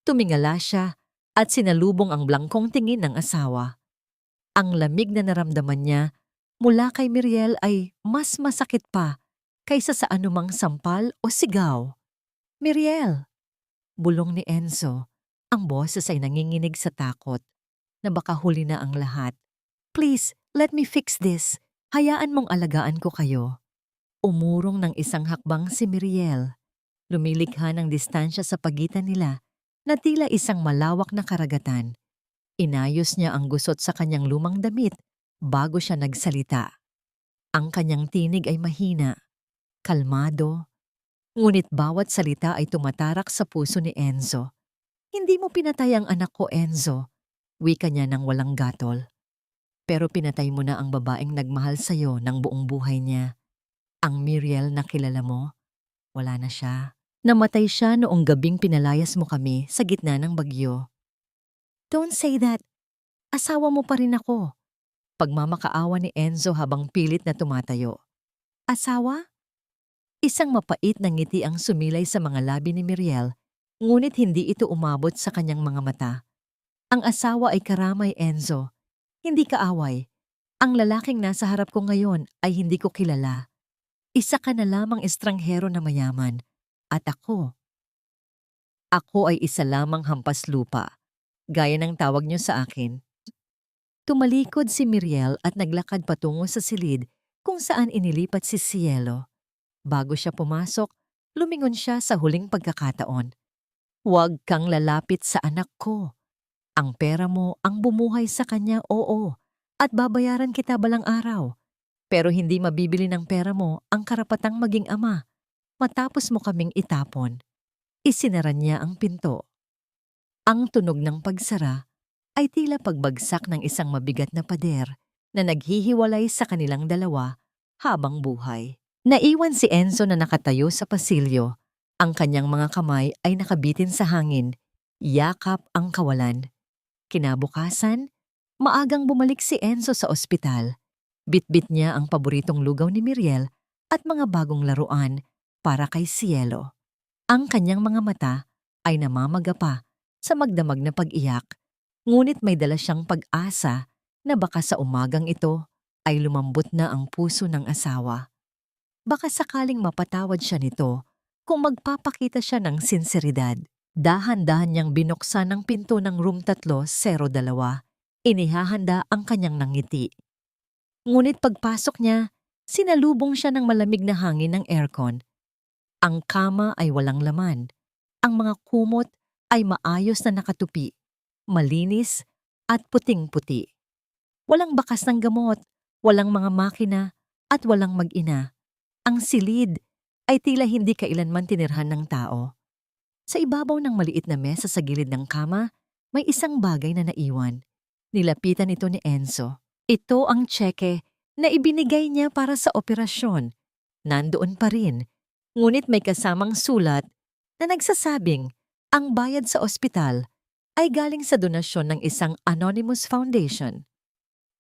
Tumingala siya at sinalubong ang blangkong tingin ng asawa. Ang lamig na naramdaman niya mula kay Miriel ay mas masakit pa kaysa sa anumang sampal o sigaw. Miriel! Bulong ni Enzo. Ang boses ay nanginginig sa takot na baka huli na ang lahat. Please, let me fix this. Hayaan mong alagaan ko kayo. Umurong ng isang hakbang si Miriel. Lumilikha ng distansya sa pagitan nila na tila isang malawak na karagatan. Inayos niya ang gusot sa kanyang lumang damit bago siya nagsalita. Ang kanyang tinig ay mahina, kalmado, ngunit bawat salita ay tumatarak sa puso ni Enzo. Hindi mo pinatay ang anak ko, Enzo. Wika niya ng walang gatol. Pero pinatay mo na ang babaeng nagmahal sa'yo ng buong buhay niya. Ang Miriel na kilala mo, wala na siya. Namatay siya noong gabing pinalayas mo kami sa gitna ng bagyo. Don't say that. Asawa mo pa rin ako. Pagmamakaawa ni Enzo habang pilit na tumatayo. Asawa? Isang mapait na ngiti ang sumilay sa mga labi ni Miriel, ngunit hindi ito umabot sa kanyang mga mata. Ang asawa ay karamay, Enzo. Hindi kaaway. Ang lalaking nasa harap ko ngayon ay hindi ko kilala. Isa ka na lamang estranghero na mayaman. At ako ay isa lamang hampas lupa, gaya ng tawag niyo sa akin. Tumalikod si Miriel at naglakad patungo sa silid kung saan inilipat si Cielo. Bago siya pumasok, lumingon siya sa huling pagkakataon. Huwag kang lalapit sa anak ko. Ang pera mo ang bumuhay sa kanya, oo, at babayaran kita balang araw. Pero hindi mabibili ng pera mo ang karapatang maging ama. Matapos mo kaming itapon, isinara niya ang pinto. Ang tunog ng pagsara ay tila pagbagsak ng isang mabigat na pader na naghihiwalay sa kanilang dalawa habang buhay. Naiwan si Enzo na nakatayo sa pasilyo. Ang kanyang mga kamay ay nakabitin sa hangin, yakap ang kawalan. Kinabukasan, maagang bumalik si Enzo sa ospital. Bitbit niya ang paboritong lugaw ni Miriel at mga bagong laruan para kay Cielo. Ang kanyang mga mata ay namamaga pa sa magdamag na pag-iyak, ngunit may dala siyang pag-asa na baka sa umagang ito ay lumambot na ang puso ng asawa. Baka sakaling mapatawad siya nito kung magpapakita siya ng sinseridad. Dahan-dahan niyang binuksan ang pinto ng room 302. Inihahanda ang kanyang nangiti. Ngunit pagpasok niya, sinalubong siya ng malamig na hangin ng aircon. Ang kama ay walang laman. Ang mga kumot ay maayos na nakatupi, malinis at puting-puti. Walang bakas ng gamot, walang mga makina at walang mag-ina. Ang silid ay tila hindi kailanman tinirhan ng tao. Sa ibabaw ng maliit na mesa sa gilid ng kama, may isang bagay na naiwan. Nilapitan ito ni Enzo. Ito ang tseke na ibinigay niya para sa operasyon. Nandoon pa rin, ngunit may kasamang sulat na nagsasabing ang bayad sa ospital ay galing sa donasyon ng isang anonymous foundation.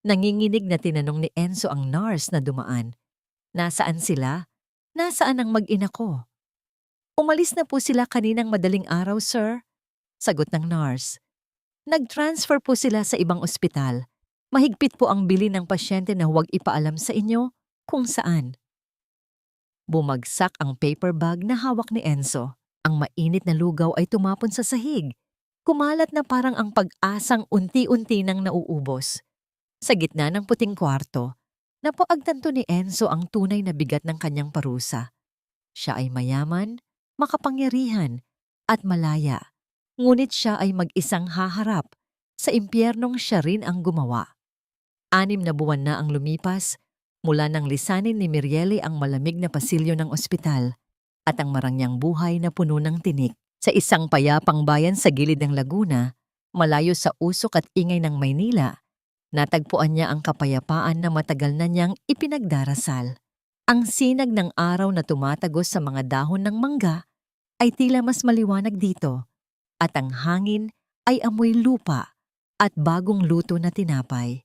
Nanginginig na tinanong ni Enzo ang nurse na dumaan. Nasaan sila? Nasaan ang mag-ina ko? Umalis na po sila kaninang madaling araw, sir. Sagot ng nurse. Nag-transfer po sila sa ibang ospital. Mahigpit po ang bilin ng pasyente na huwag ipaalam sa inyo kung saan. Bumagsak ang paper bag na hawak ni Enzo. Ang mainit na lugaw ay tumapon sa sahig. Kumalat na parang ang pag-asang unti-unti nang nauubos. Sa gitna ng puting kwarto, napagtanto ni Enzo ang tunay na bigat ng kanyang parusa. Siya ay mayaman, makapangyarihan, at malaya. Ngunit siya ay mag-isang haharap sa impyernong siya rin ang gumawa. 6 na buwan na ang lumipas mula nang lisanin ni Mirielle ang malamig na pasilyo ng ospital at ang marangyang buhay na puno ng tinik. Sa isang payapang bayan sa gilid ng Laguna, malayo sa usok at ingay ng Maynila, natagpuan niya ang kapayapaan na matagal na niyang ipinagdarasal. Ang sinag ng araw na tumatagos sa mga dahon ng mangga ay tila mas maliwanag dito, at ang hangin ay amoy lupa at bagong luto na tinapay.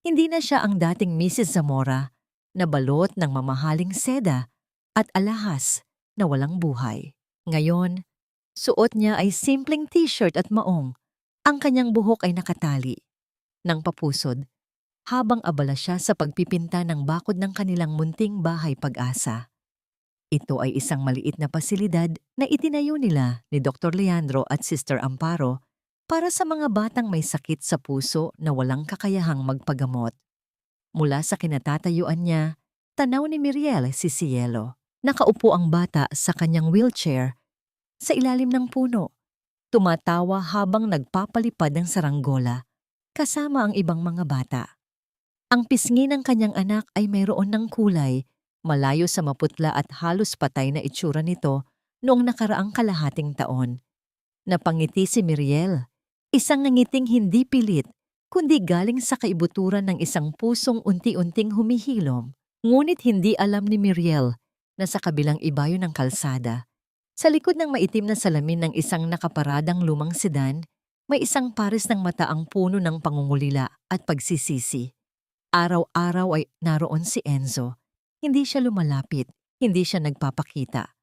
Hindi na siya ang dating Mrs. Zamora na balot ng mamahaling seda at alahas na walang buhay. Ngayon, suot niya ay simpleng t-shirt at maong. Ang kanyang buhok ay nakatali ng papusod habang abala siya sa pagpipinta ng bakod ng kanilang munting bahay Pag-asa. Ito ay isang maliit na pasilidad na itinayo nila ni Dr. Leandro at Sister Amparo para sa mga batang may sakit sa puso na walang kakayahang magpagamot. Mula sa kinatatayuan niya, tanaw ni Mirielle si Cielo. Nakaupo ang bata sa kanyang wheelchair sa ilalim ng puno, tumatawa habang nagpapalipad ng saranggola kasama ang ibang mga bata. Ang pisngi ng kanyang anak ay mayroon ng kulay, malayo sa maputla at halos patay na itsura nito noong nakaraang kalahating taon. Napangiti si Mirielle, isang nangiting hindi pilit, kundi galing sa kaibuturan ng isang pusong unti-unting humihilom. Ngunit hindi alam ni Mirielle na sa kabilang ibayo ng kalsada, sa likod ng maitim na salamin ng isang nakaparadang lumang sedan, may isang pares ng mata ang puno ng pangungulila at pagsisisi. Araw-araw ay naroon si Enzo. Hindi siya lumalapit, hindi siya nagpapakita.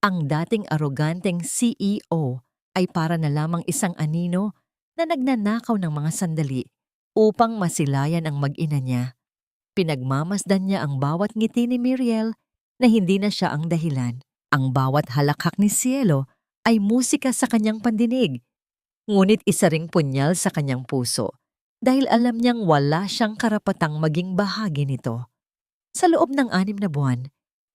Ang dating aroganteng CEO ay para na lamang isang anino na nagnanakaw ng mga sandali upang masilayan ang mag-ina niya. Pinagmamasdan niya ang bawat ngiti ni Mirielle na hindi na siya ang dahilan. Ang bawat halakhak ni Cielo ay musika sa kanyang pandinig, ngunit isa ring punyal sa kanyang puso dahil alam niyang wala siyang karapatang maging bahagi nito. Sa loob ng 6 na buwan,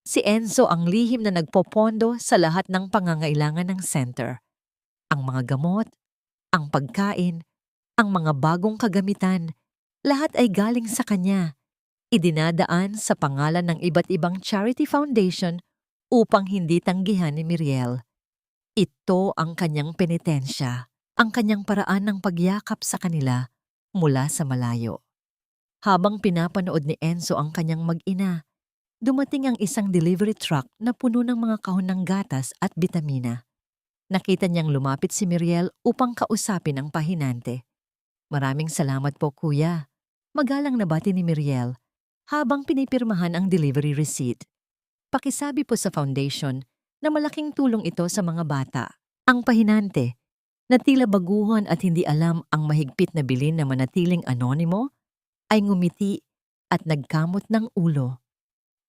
si Enzo ang lihim na nagpopondo sa lahat ng pangangailangan ng center. Ang mga gamot, ang pagkain, ang mga bagong kagamitan, lahat ay galing sa kanya. Idinadaan sa pangalan ng iba't ibang charity foundation upang hindi tanggihan ni Mirielle. Ito ang kanyang penitensya, ang kanyang paraan ng pagyakap sa kanila mula sa malayo. Habang pinapanood ni Enzo ang kanyang mag-ina, dumating ang isang delivery truck na puno ng mga kahon ng gatas at bitamina. Nakita niyang lumapit si Mirielle upang kausapin ang pahinante. "Maraming salamat po, kuya." Magalang na bati ni Mirielle habang pinipirmahan ang delivery receipt. Pakisabi po sa foundation na malaking tulong ito sa mga bata. Ang pahinante, na tila baguhan at hindi alam ang mahigpit na bilin na manatiling anonimo, ay ngumiti at nagkamot ng ulo.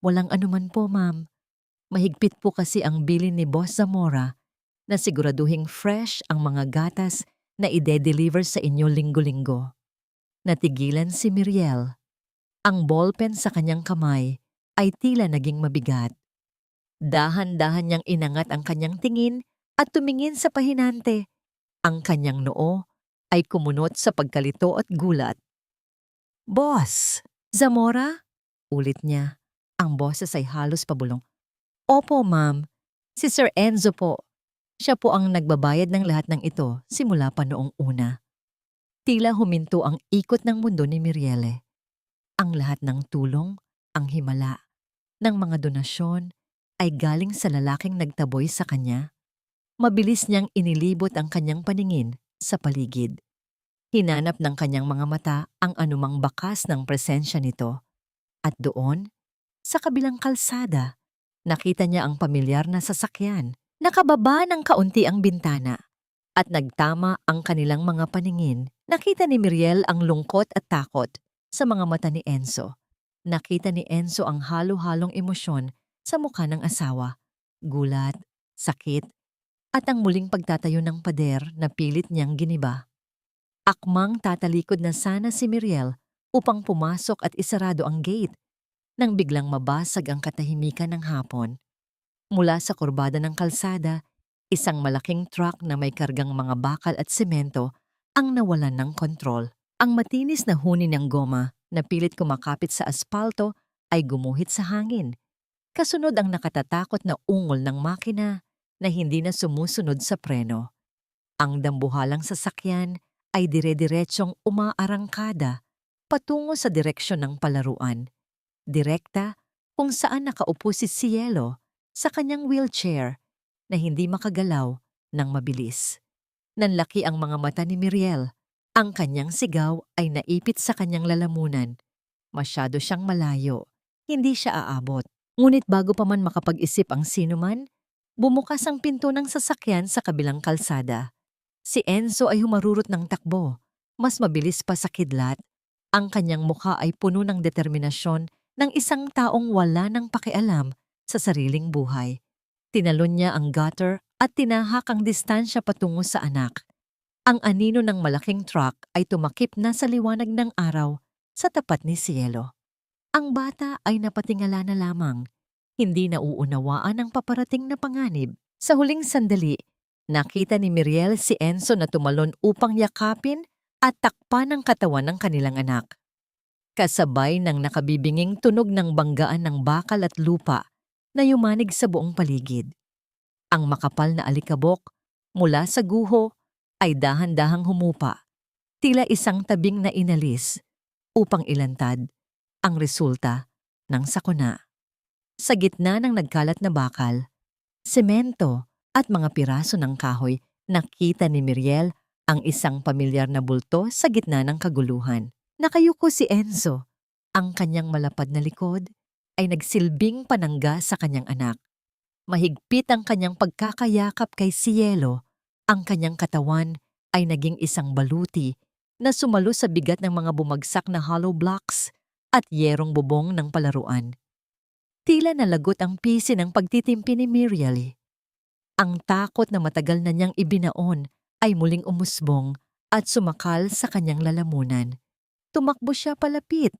"Walang anuman po, ma'am. Mahigpit po kasi ang bilin ni Boss Zamora na siguraduhing fresh ang mga gatas na ide-deliver sa inyo linggo-linggo. Natigilan si Miriel. Ang ballpen sa kanyang kamay ay tila naging mabigat. Dahan-dahan niyang inangat ang kanyang tingin at tumingin sa pahinante. Ang kanyang noo ay kumunot sa pagkalito at gulat. "Boss, Zamora?" ulit niya. Ang boses ay halos pabulong. "Opo, ma'am. Si Sir Enzo po. Siya po ang nagbabayad ng lahat ng ito simula pa noong una." Tila huminto ang ikot ng mundo ni Mirielle. Ang lahat ng tulong, ang himala, ng mga donasyon ay galing sa lalaking nagtaboy sa kanya. Mabilis niyang inilibot ang kanyang paningin sa paligid. Hinanap ng kanyang mga mata ang anumang bakas ng presensya nito. At doon, sa kabilang kalsada, nakita niya ang pamilyar na sasakyan. Nakababa ng kaunti ang bintana. At nagtama ang kanilang mga paningin. Nakita ni Miriel ang lungkot at takot sa mga mata ni Enzo. Nakita ni Enzo ang halo-halong emosyon sa mukha ng asawa. Gulat, sakit, at ang muling pagtatayo ng pader na pilit niyang giniba. Akmang tatalikod na sana si Miriel upang pumasok at isarado ang gate nang biglang mabasag ang katahimikan ng hapon. Mula sa kurbada ng kalsada, isang malaking truck na may kargang mga bakal at semento ang nawalan ng kontrol. Ang matinis na huni ng goma na pilit kumakapit sa aspalto ay gumuhit sa hangin. Kasunod ang nakatatakot na ungol ng makina na hindi na sumusunod sa preno. Ang dambuhalang sasakyan ay dire-diretsyong umaarangkada patungo sa direksyon ng palaruan. Direkta kung saan nakaupo si Cielo sa kanyang wheelchair na hindi makagalaw ng mabilis. Nanlaki ang mga mata ni Miriel. Ang kanyang sigaw ay naipit sa kanyang lalamunan. Masyado siyang malayo. Hindi siya aabot. Ngunit bago pa man makapag-isip ang sinuman, bumukas ang pinto ng sasakyan sa kabilang kalsada. Si Enzo ay humarurot ng takbo. Mas mabilis pa sa kidlat. Ang kanyang mukha ay puno ng determinasyon ng isang taong wala ng pakialam sa sariling buhay. Tinalon niya ang gutter at tinahak ang distansya patungo sa anak. Ang anino ng malaking truck ay tumakip na sa liwanag ng araw sa tapat ni Cielo. Ang bata ay napatingala na lamang, hindi nauunawaan ang paparating na panganib. Sa huling sandali, nakita ni Miriel si Enzo na tumalon upang yakapin at takpan ang katawan ng kanilang anak. Kasabay ng nakabibinging tunog ng banggaan ng bakal at lupa na yumanig sa buong paligid. Ang makapal na alikabok mula sa guho ay dahan-dahang humupa, tila isang tabing na inalis upang ilantad ang resulta ng sakuna. Sa gitna ng nagkalat na bakal, semento at mga piraso ng kahoy, nakita ni Miriel ang isang pamilyar na bulto sa gitna ng kaguluhan. Nakayuko si Enzo. Ang kanyang malapad na likod ay nagsilbing panangga sa kanyang anak. Mahigpit ang kanyang pagkakayakap kay Cielo. Ang kanyang katawan ay naging isang baluti na sumalo sa bigat ng mga bumagsak na hollow blocks at yerong bubong ng palaruan. Tila nalagot ang pisi ng pagtitimpi ni Miriel. Ang takot na matagal na niyang ibinaon ay muling umusbong at sumakal sa kanyang lalamunan. Tumakbo siya palapit.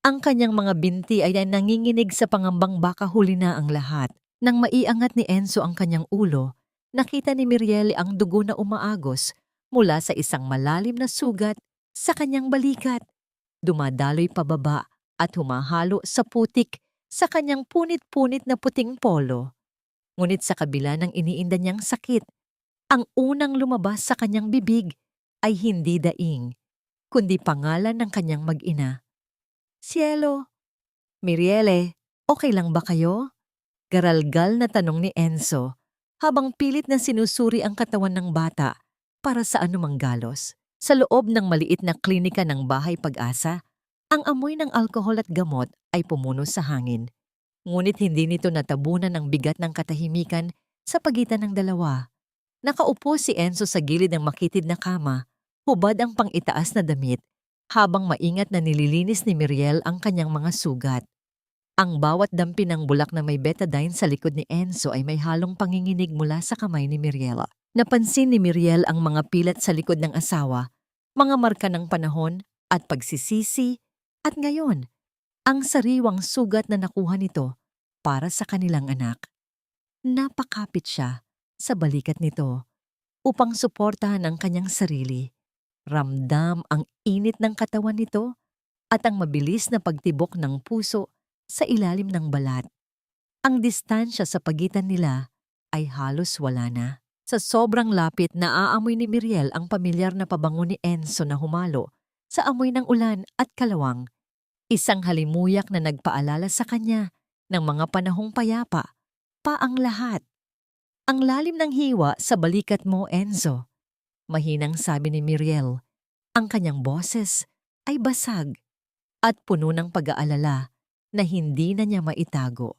Ang kanyang mga binti ay nanginginig sa pangambang baka huli na ang lahat. Nang maiangat ni Enzo ang kanyang ulo, nakita ni Miriel ang dugo na umaagos mula sa isang malalim na sugat sa kanyang balikat. Dumadaloy pababa at humahalo sa putik sa kanyang punit-punit na puting polo. Ngunit sa kabila ng iniinda niyang sakit, ang unang lumabas sa kanyang bibig ay hindi daing, kundi pangalan ng kanyang mag-ina. "Cielo, Mirielle, okay lang ba kayo?" Garalgal na tanong ni Enzo habang pilit na sinusuri ang katawan ng bata para sa anumang galos. Sa loob ng maliit na klinika ng Bahay Pag-asa, ang amoy ng alkohol at gamot ay pumuno sa hangin. Ngunit hindi nito natabunan ang bigat ng katahimikan sa pagitan ng dalawa. Nakaupo si Enzo sa gilid ng makitid na kama, hubad ang pang-itaas na damit, habang maingat na nililinis ni Miriel ang kanyang mga sugat. Ang bawat dampi ng bulak na may betadine sa likod ni Enzo ay may halong panginginig mula sa kamay ni Miriel. Napansin ni Miriel ang mga pilat sa likod ng asawa, mga marka ng panahon at pagsisisi, at ngayon, ang sariwang sugat na nakuha nito para sa kanilang anak. Napakapit siya sa balikat nito upang suportahan ang kanyang sarili. Ramdam ang init ng katawan nito at ang mabilis na pagtibok ng puso sa ilalim ng balat. Ang distansya sa pagitan nila ay halos wala na. Sa sobrang lapit, naaamoy ni Miriel ang pamilyar na pabango ni Enzo na humalo sa amoy ng ulan at kalawang. Isang halimuyak na nagpaalala sa kanya ng mga panahong payapa pa ang lahat. Ang lalim ng hiwa sa balikat mo, Enzo. Mahinang sabi ni Miriel. Ang kanyang boses ay basag at puno ng pag-aalala na hindi na niya maitago.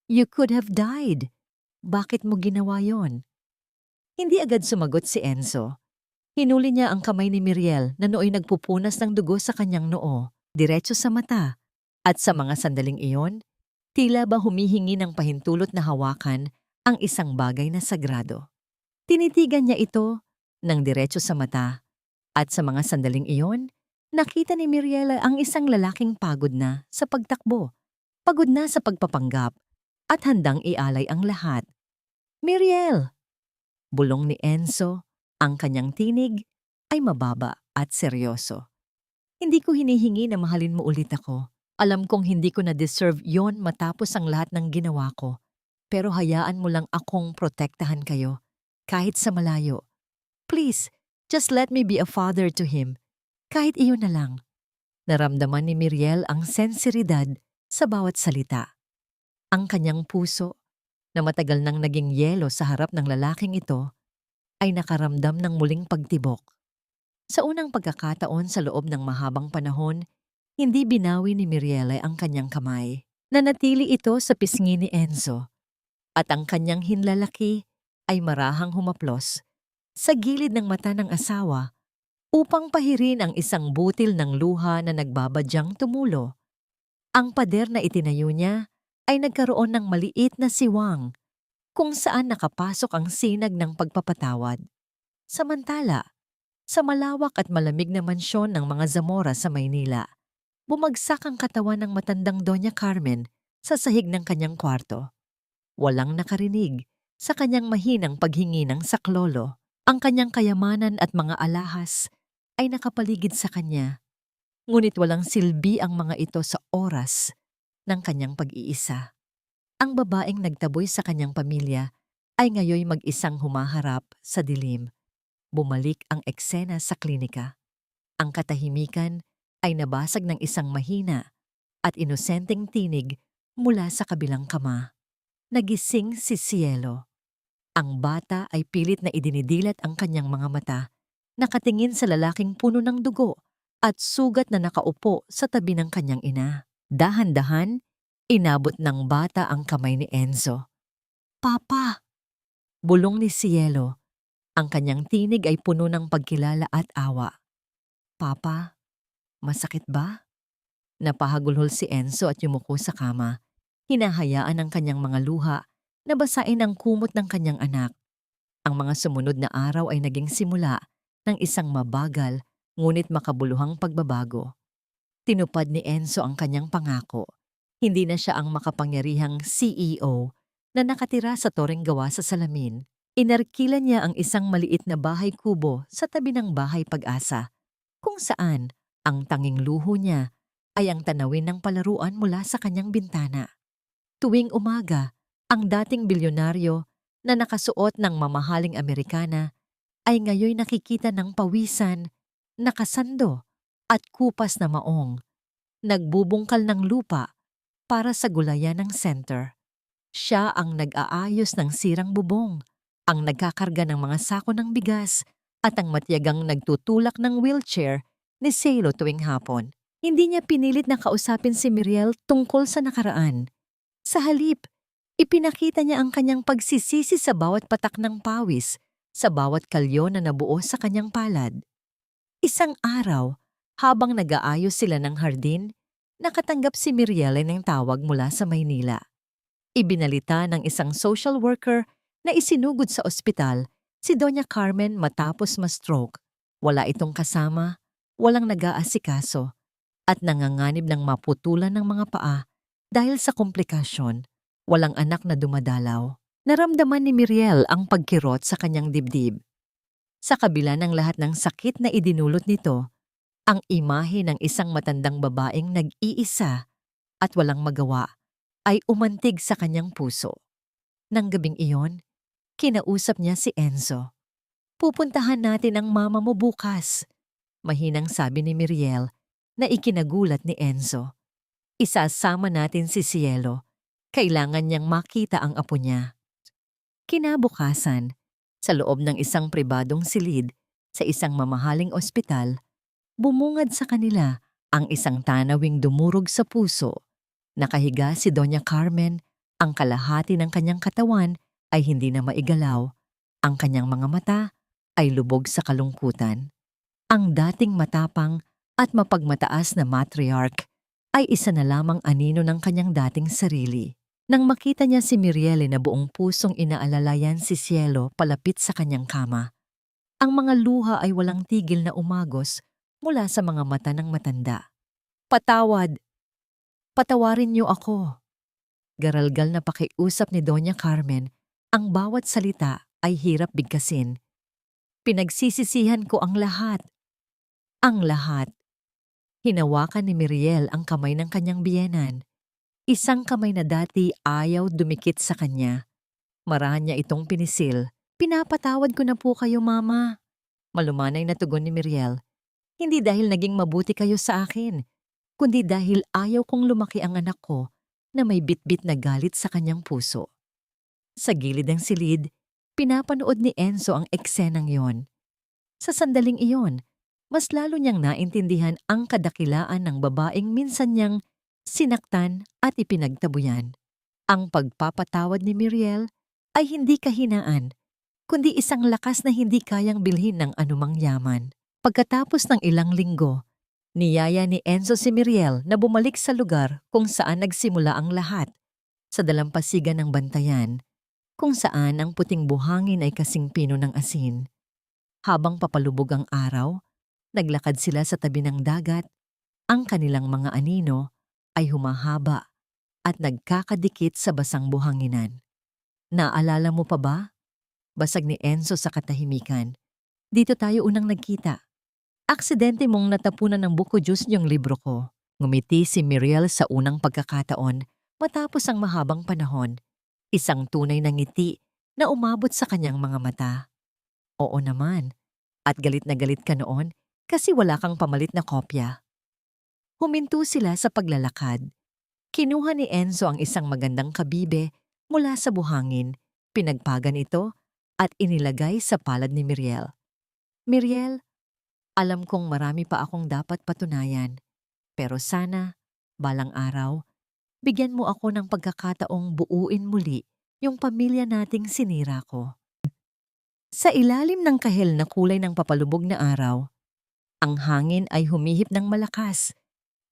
You could have died. Bakit mo ginawa yon? Hindi agad sumagot si Enzo. Hinuli niya ang kamay ni Miriel na nooy nagpupunas ng dugo sa kanyang noo, diretso sa mata. At sa mga sandaling iyon, tila ba humihingi ng pahintulot na hawakan ang isang bagay na sagrado. Tinitigan niya ito ng diretso sa mata. At sa mga sandaling iyon, nakita ni Miriel ang isang lalaking pagod na sa pagtakbo, pagod na sa pagpapanggap, at handang ialay ang lahat. Miriel! Bulong ni Enzo, ang kanyang tinig ay mababa at seryoso. Hindi ko hinihingi na mahalin mo ulit ako. Alam kong hindi ko na-deserve yon matapos ang lahat ng ginawa ko. Pero hayaan mo lang akong protektahan kayo, kahit sa malayo. Please, just let me be a father to him. Kahit iyon na lang. Naramdaman ni Miriel ang sensiridad sa bawat salita. Ang kanyang puso, na matagal nang naging yelo sa harap ng lalaking ito, ay nakaramdam ng muling pagtibok. Sa unang pagkakataon sa loob ng mahabang panahon, hindi binawi ni Miriel ang kanyang kamay. Nanatili ito sa pisngi ni Enzo, at ang kanyang hinlalaki ay marahang humaplos sa gilid ng mata ng asawa upang pahirin ang isang butil ng luha na nagbabadyang tumulo. Ang pader na itinayo niya ay nagkaroon ng maliit na siwang kung saan nakapasok ang sinag ng pagpapatawad. Samantala, sa malawak at malamig na mansyon ng mga Zamora sa Maynila, bumagsak ang katawan ng matandang Doña Carmen sa sahig ng kanyang kwarto. Walang nakarinig sa kanyang mahinang paghingi ng saklolo. Ang kanyang kayamanan at mga alahas ay nakapaligid sa kanya, ngunit walang silbi ang mga ito sa oras ng kanyang pag-iisa. Ang babaeng nagtaboy sa kanyang pamilya ay ngayoy mag-isang humaharap sa dilim. Bumalik ang eksena sa klinika. Ang katahimikan ay nabasag ng isang mahina at inosenteng tinig mula sa kabilang kama. Nagising si Cielo. Ang bata ay pilit na idinidilat ang kanyang mga mata, nakatingin sa lalaking puno ng dugo at sugat na nakaupo sa tabi ng kanyang ina. Dahan-dahan, inabot ng bata ang kamay ni Enzo. Papa! Bulong ni Cielo. Ang kanyang tinig ay puno ng pagkilala at awa. Papa, masakit ba? Napahagulhol si Enzo at yumuko sa kama. Hinahayaan ang kanyang mga luha na basain ang kumot ng kanyang anak. Ang mga sumunod na araw ay naging simula ng isang mabagal ngunit makabuluhang pagbabago. Tinupad ni Enzo ang kanyang pangako. Hindi na siya ang makapangyarihang CEO na nakatira sa toreng gawa sa salamin. Inarkila niya ang isang maliit na bahay kubo sa tabi ng bahay Pag-asa, kung saan ang tanging luho niya ay ang tanawin ng palaruan mula sa kanyang bintana. Tuwing umaga, ang dating bilyonaryo na nakasuot ng mamahaling Amerikana ay ngayoy nakikita ng pawisan, nakasando at kupas na maong. Nagbubungkal ng lupa para sa gulayan ng center. Siya ang nag-aayos ng sirang bubong, ang nagkakarga ng mga sako ng bigas at ang matiyagang nagtutulak ng wheelchair ni Cielo tuwing hapon. Hindi niya pinilit na kausapin si Miriel tungkol sa nakaraan. Sa halip, ipinakita niya ang kanyang pagsisisi sa bawat patak ng pawis, sa bawat kalyo na nabuo sa kanyang palad. Isang araw, habang nag-aayos sila ng hardin, nakatanggap si Miriel ng tawag mula sa Maynila. Ibinalita ng isang social worker na isinugod sa ospital si Doña Carmen matapos ma-stroke. Wala itong kasama, walang nag-aasikaso, at nanganganib ng maputulan ng mga paa dahil sa komplikasyon. Walang anak na dumadalaw. Naramdaman ni Miriel ang pagkirot sa kanyang dibdib. Sa kabila ng lahat ng sakit na idinulot nito, ang imahe ng isang matandang babaeng nag-iisa at walang magawa ay umantig sa kanyang puso. Nang gabing iyon, kinausap niya si Enzo. "Pupuntahan natin ang mama mo bukas," mahinang sabi ni Miriel na ikinagulat ni Enzo. "Isasama natin si Cielo. Kailangan niyang makita ang apo niya." Kinabukasan, sa loob ng isang pribadong silid sa isang mamahaling ospital, bumungad sa kanila ang isang tanawing dumurog sa puso. Nakahiga si Doña Carmen, ang kalahati ng kanyang katawan ay hindi na maigalaw. Ang kanyang mga mata ay lubog sa kalungkutan. Ang dating matapang at mapagmataas na matriarch ay isa na lamang anino ng kanyang dating sarili. Nang makita niya si Miriel na buong pusong inaalalayan si Cielo palapit sa kanyang kama, ang mga luha ay walang tigil na umagos mula sa mga mata ng matanda. "Patawad! Patawarin niyo ako." Garalgal na pakiusap ni Doña Carmen, ang bawat salita ay hirap bigkasin. "Pinagsisisihan ko ang lahat. Ang lahat." Hinawakan ni Miriel ang kamay ng kanyang biyenan. Isang kamay na dati ayaw dumikit sa kanya. Marahan niya itong pinisil. "Pinapatawad ko na po kayo, Mama." Malumanay na tugon ni Miriel. "Hindi dahil naging mabuti kayo sa akin, kundi dahil ayaw kong lumaki ang anak ko na may bitbit na galit sa kanyang puso." Sa gilid ng silid, pinapanood ni Enzo ang eksenang iyon. Sa sandaling iyon, mas lalo niyang naintindihan ang kadakilaan ng babaeng minsan niyang sinaktan at ipinagtabuyan. Ang pagpapatawad ni Miriel ay hindi kahinaan, kundi isang lakas na hindi kayang bilhin ng anumang yaman. Pagkatapos ng ilang linggo, niyaya ni Enzo si Miriel na bumalik sa lugar kung saan nagsimula ang lahat, sa dalampasigan ng Bantayan, kung saan ang puting buhangin ay kasing pino ng asin. Habang papalubog ang araw, naglakad sila sa tabi ng dagat. Ang kanilang mga anino ay humahaba at nagkakadikit sa basang buhanginan. "Naalala mo pa ba?" Basag ni Enzo sa katahimikan. "Dito tayo unang nagkita. Aksidente mong natapunan ng buko juice yung libro ko." Ngumiti si Miriel sa unang pagkakataon matapos ang mahabang panahon. Isang tunay na ngiti na umabot sa kanyang mga mata. "Oo naman. At galit na galit ka noon kasi wala kang pamalit na kopya." Huminto sila sa paglalakad. Kinuha ni Enzo ang isang magandang kabibe mula sa buhangin, pinagpagan ito at inilagay sa palad ni Miriel. "Miriel, alam kong marami pa akong dapat patunayan, pero sana, balang araw, bigyan mo ako ng pagkakataong buuin muli yung pamilya nating sinira ko." Sa ilalim ng kahel na kulay ng papalubog na araw, ang hangin ay humihip ng malakas.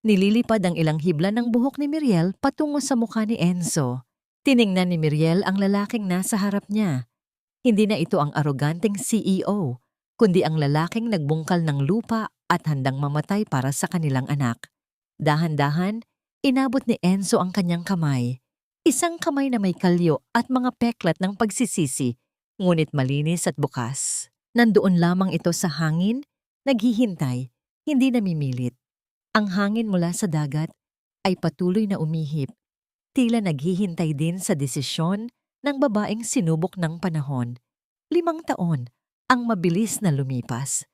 Nililipad ang ilang hibla ng buhok ni Miriel patungo sa mukha ni Enzo. Tiningnan ni Miriel ang lalaking nasa harap niya. Hindi na ito ang aroganteng CEO, kundi ang lalaking nagbungkal ng lupa at handang mamatay para sa kanilang anak. Dahan-dahan, inabot ni Enzo ang kanyang kamay. Isang kamay na may kalyo at mga peklat ng pagsisisi, ngunit malinis at bukas. Nandoon lamang ito sa hangin, naghihintay, hindi namimilit. Ang hangin mula sa dagat ay patuloy na umihip, tila naghihintay din sa desisyon ng babaeng sinubok ng panahon. 5 taon, ang mabilis na lumipas.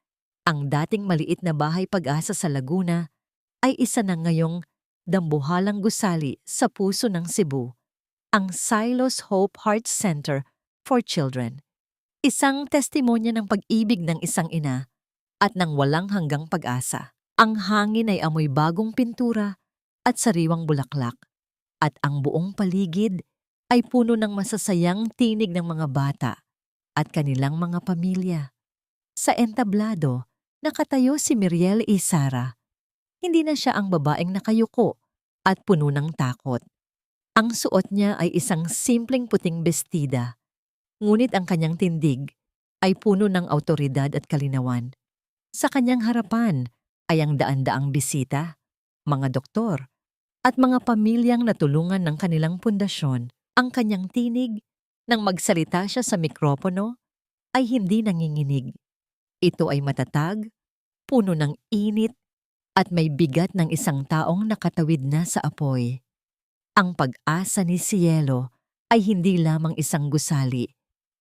Ang dating maliit na bahay Pag-asa sa Laguna ay isa na ngayong dambuhalang gusali sa puso ng Cebu, ang Silos Hope Heart Center for Children. Isang testimonya ng pag-ibig ng isang ina at ng walang hanggang pag-asa. Ang hangin ay amoy bagong pintura at sariwang bulaklak, at ang buong paligid ay puno ng masasayang tinig ng mga bata at kanilang mga pamilya. Sa entablado, nakatayo si Miriel Isara. Hindi na siya ang babaeng nakayuko at puno ng takot. Ang suot niya ay isang simpleng puting bestida, ngunit ang kanyang tindig ay puno ng awtoridad at kalinawan. Sa kanyang harapan ay ang daan-daang bisita, mga doktor, at mga pamilyang natulungan ng kanilang pundasyon. Ang kanyang tinig, nang magsalita siya sa mikropono, ay hindi nanginginig. Ito ay matatag, puno ng init, at may bigat ng isang taong nakatawid na sa apoy. Ang pag-asa ni Cielo ay hindi lamang isang gusali.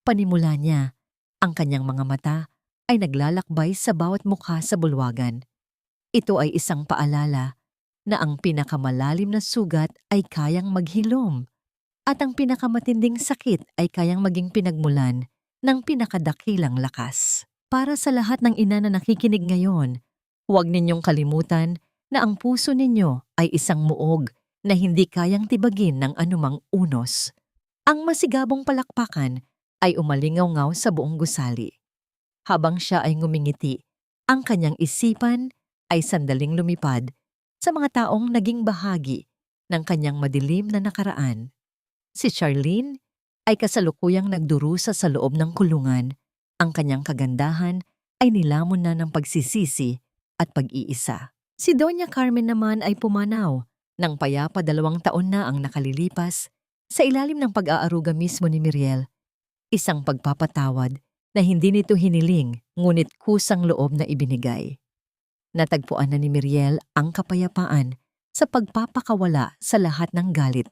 Panimula niya, ang kanyang mga mata ay naglalakbay sa bawat mukha sa bulwagan. Ito ay isang paalala na ang pinakamalalim na sugat ay kayang maghilom at ang pinakamatinding sakit ay kayang maging pinagmulan ng pinakadakilang lakas. Para sa lahat ng ina na nakikinig ngayon, huwag ninyong kalimutan na ang puso ninyo ay isang muog na hindi kayang tibagin ng anumang unos. Ang masigabong palakpakan ay umalingaw-ngaw sa buong gusali. Habang siya ay ngumingiti, ang kanyang isipan ay sandaling lumipad sa mga taong naging bahagi ng kanyang madilim na nakaraan. Si Charlene ay kasalukuyang nagdurusa sa loob ng kulungan. Ang kanyang kagandahan ay nilamon na ng pagsisisi at pag-iisa. Si Doña Carmen naman ay pumanaw nang payapa 2 taon na ang nakalilipas sa ilalim ng pag-aaruga mismo ni Miriel. Isang pagpapatawad na hindi nito hiniling ngunit kusang loob na ibinigay. Natagpuan na ni Miriel ang kapayapaan sa pagpapakawala sa lahat ng galit.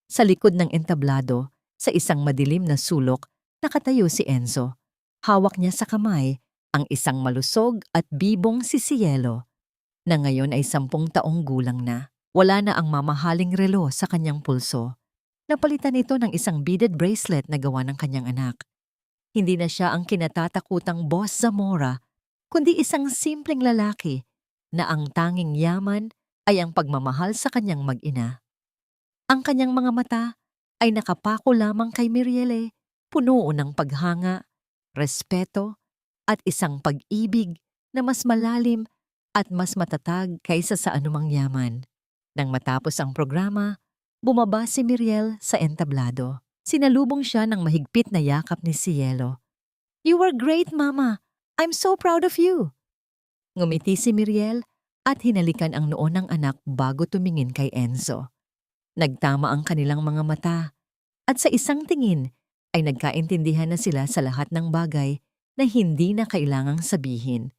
Sa likod ng entablado, sa isang madilim na sulok, nakatayo si Enzo. Hawak niya sa kamay ang isang malusog at bibong si Cielo, na ngayon ay 10 taong gulang na. Wala na ang mamahaling relo sa kanyang pulso. Napalitan ito ng isang beaded bracelet na gawa ng kanyang anak. Hindi na siya ang kinatatakutang Boss Zamora, kundi isang simpleng lalaki na ang tanging yaman ay ang pagmamahal sa kanyang mag-ina. Ang kanyang mga mata ay nakapako lamang kay Miriel, puno ng paghanga, respeto, at isang pag-ibig na mas malalim at mas matatag kaysa sa anumang yaman. Nang matapos ang programa, bumaba si Miriel sa entablado. Sinalubong siya ng mahigpit na yakap ni Cielo. "You were great, Mama. I'm so proud of you." Ngumiti si Miriel at hinalikan ang noo ng anak bago tumingin kay Enzo. Nagtama ang kanilang mga mata at sa isang tingin ay nagkaintindihan na sila sa lahat ng bagay na hindi na kailangang sabihin.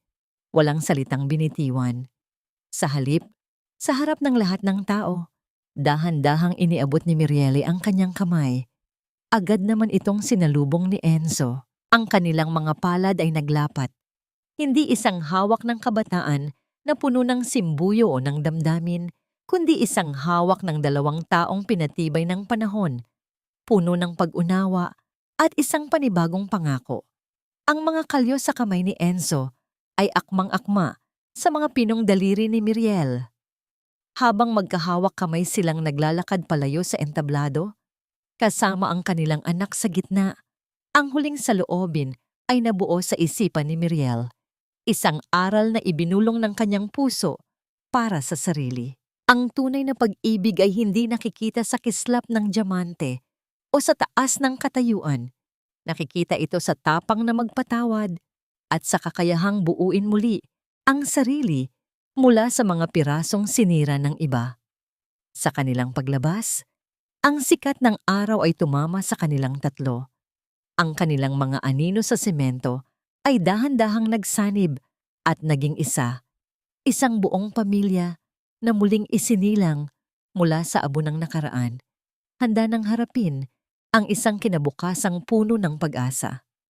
Walang salitang binitiwan. Sa halip, sa harap ng lahat ng tao, dahan-dahang iniabot ni Miriel ang kanyang kamay. Agad naman itong sinalubong ni Enzo. Ang kanilang mga palad ay naglapat. Hindi isang hawak ng kabataan na puno ng simbuyo o ng damdamin, kundi isang hawak ng 2 taong pinatibay ng panahon, puno ng pag-unawa at isang panibagong pangako. Ang mga kalyo sa kamay ni Enzo ay akmang-akma sa mga pinong daliri ni Miriel. Habang magkahawak kamay silang naglalakad palayo sa entablado, kasama ang kanilang anak sa gitna, ang huling saloobin ay nabuo sa isipan ni Miriel. Isang aral na ibinulong ng kanyang puso para sa sarili. Ang tunay na pag-ibig ay hindi nakikita sa kislap ng diamante o sa taas ng katayuan. Nakikita ito sa tapang na magpatawad at sa kakayahang buuin muli ang sarili mula sa mga pirasong sinira ng iba. Sa kanilang paglabas, ang sikat ng araw ay tumama sa kanilang tatlo. Ang kanilang mga anino sa semento ay dahan-dahang nagsanib at naging isa. Isang buong pamilya na muling isinilang mula sa abo ng nakaraan, handa ng harapin ang isang kinabukasang puno ng pag-asa.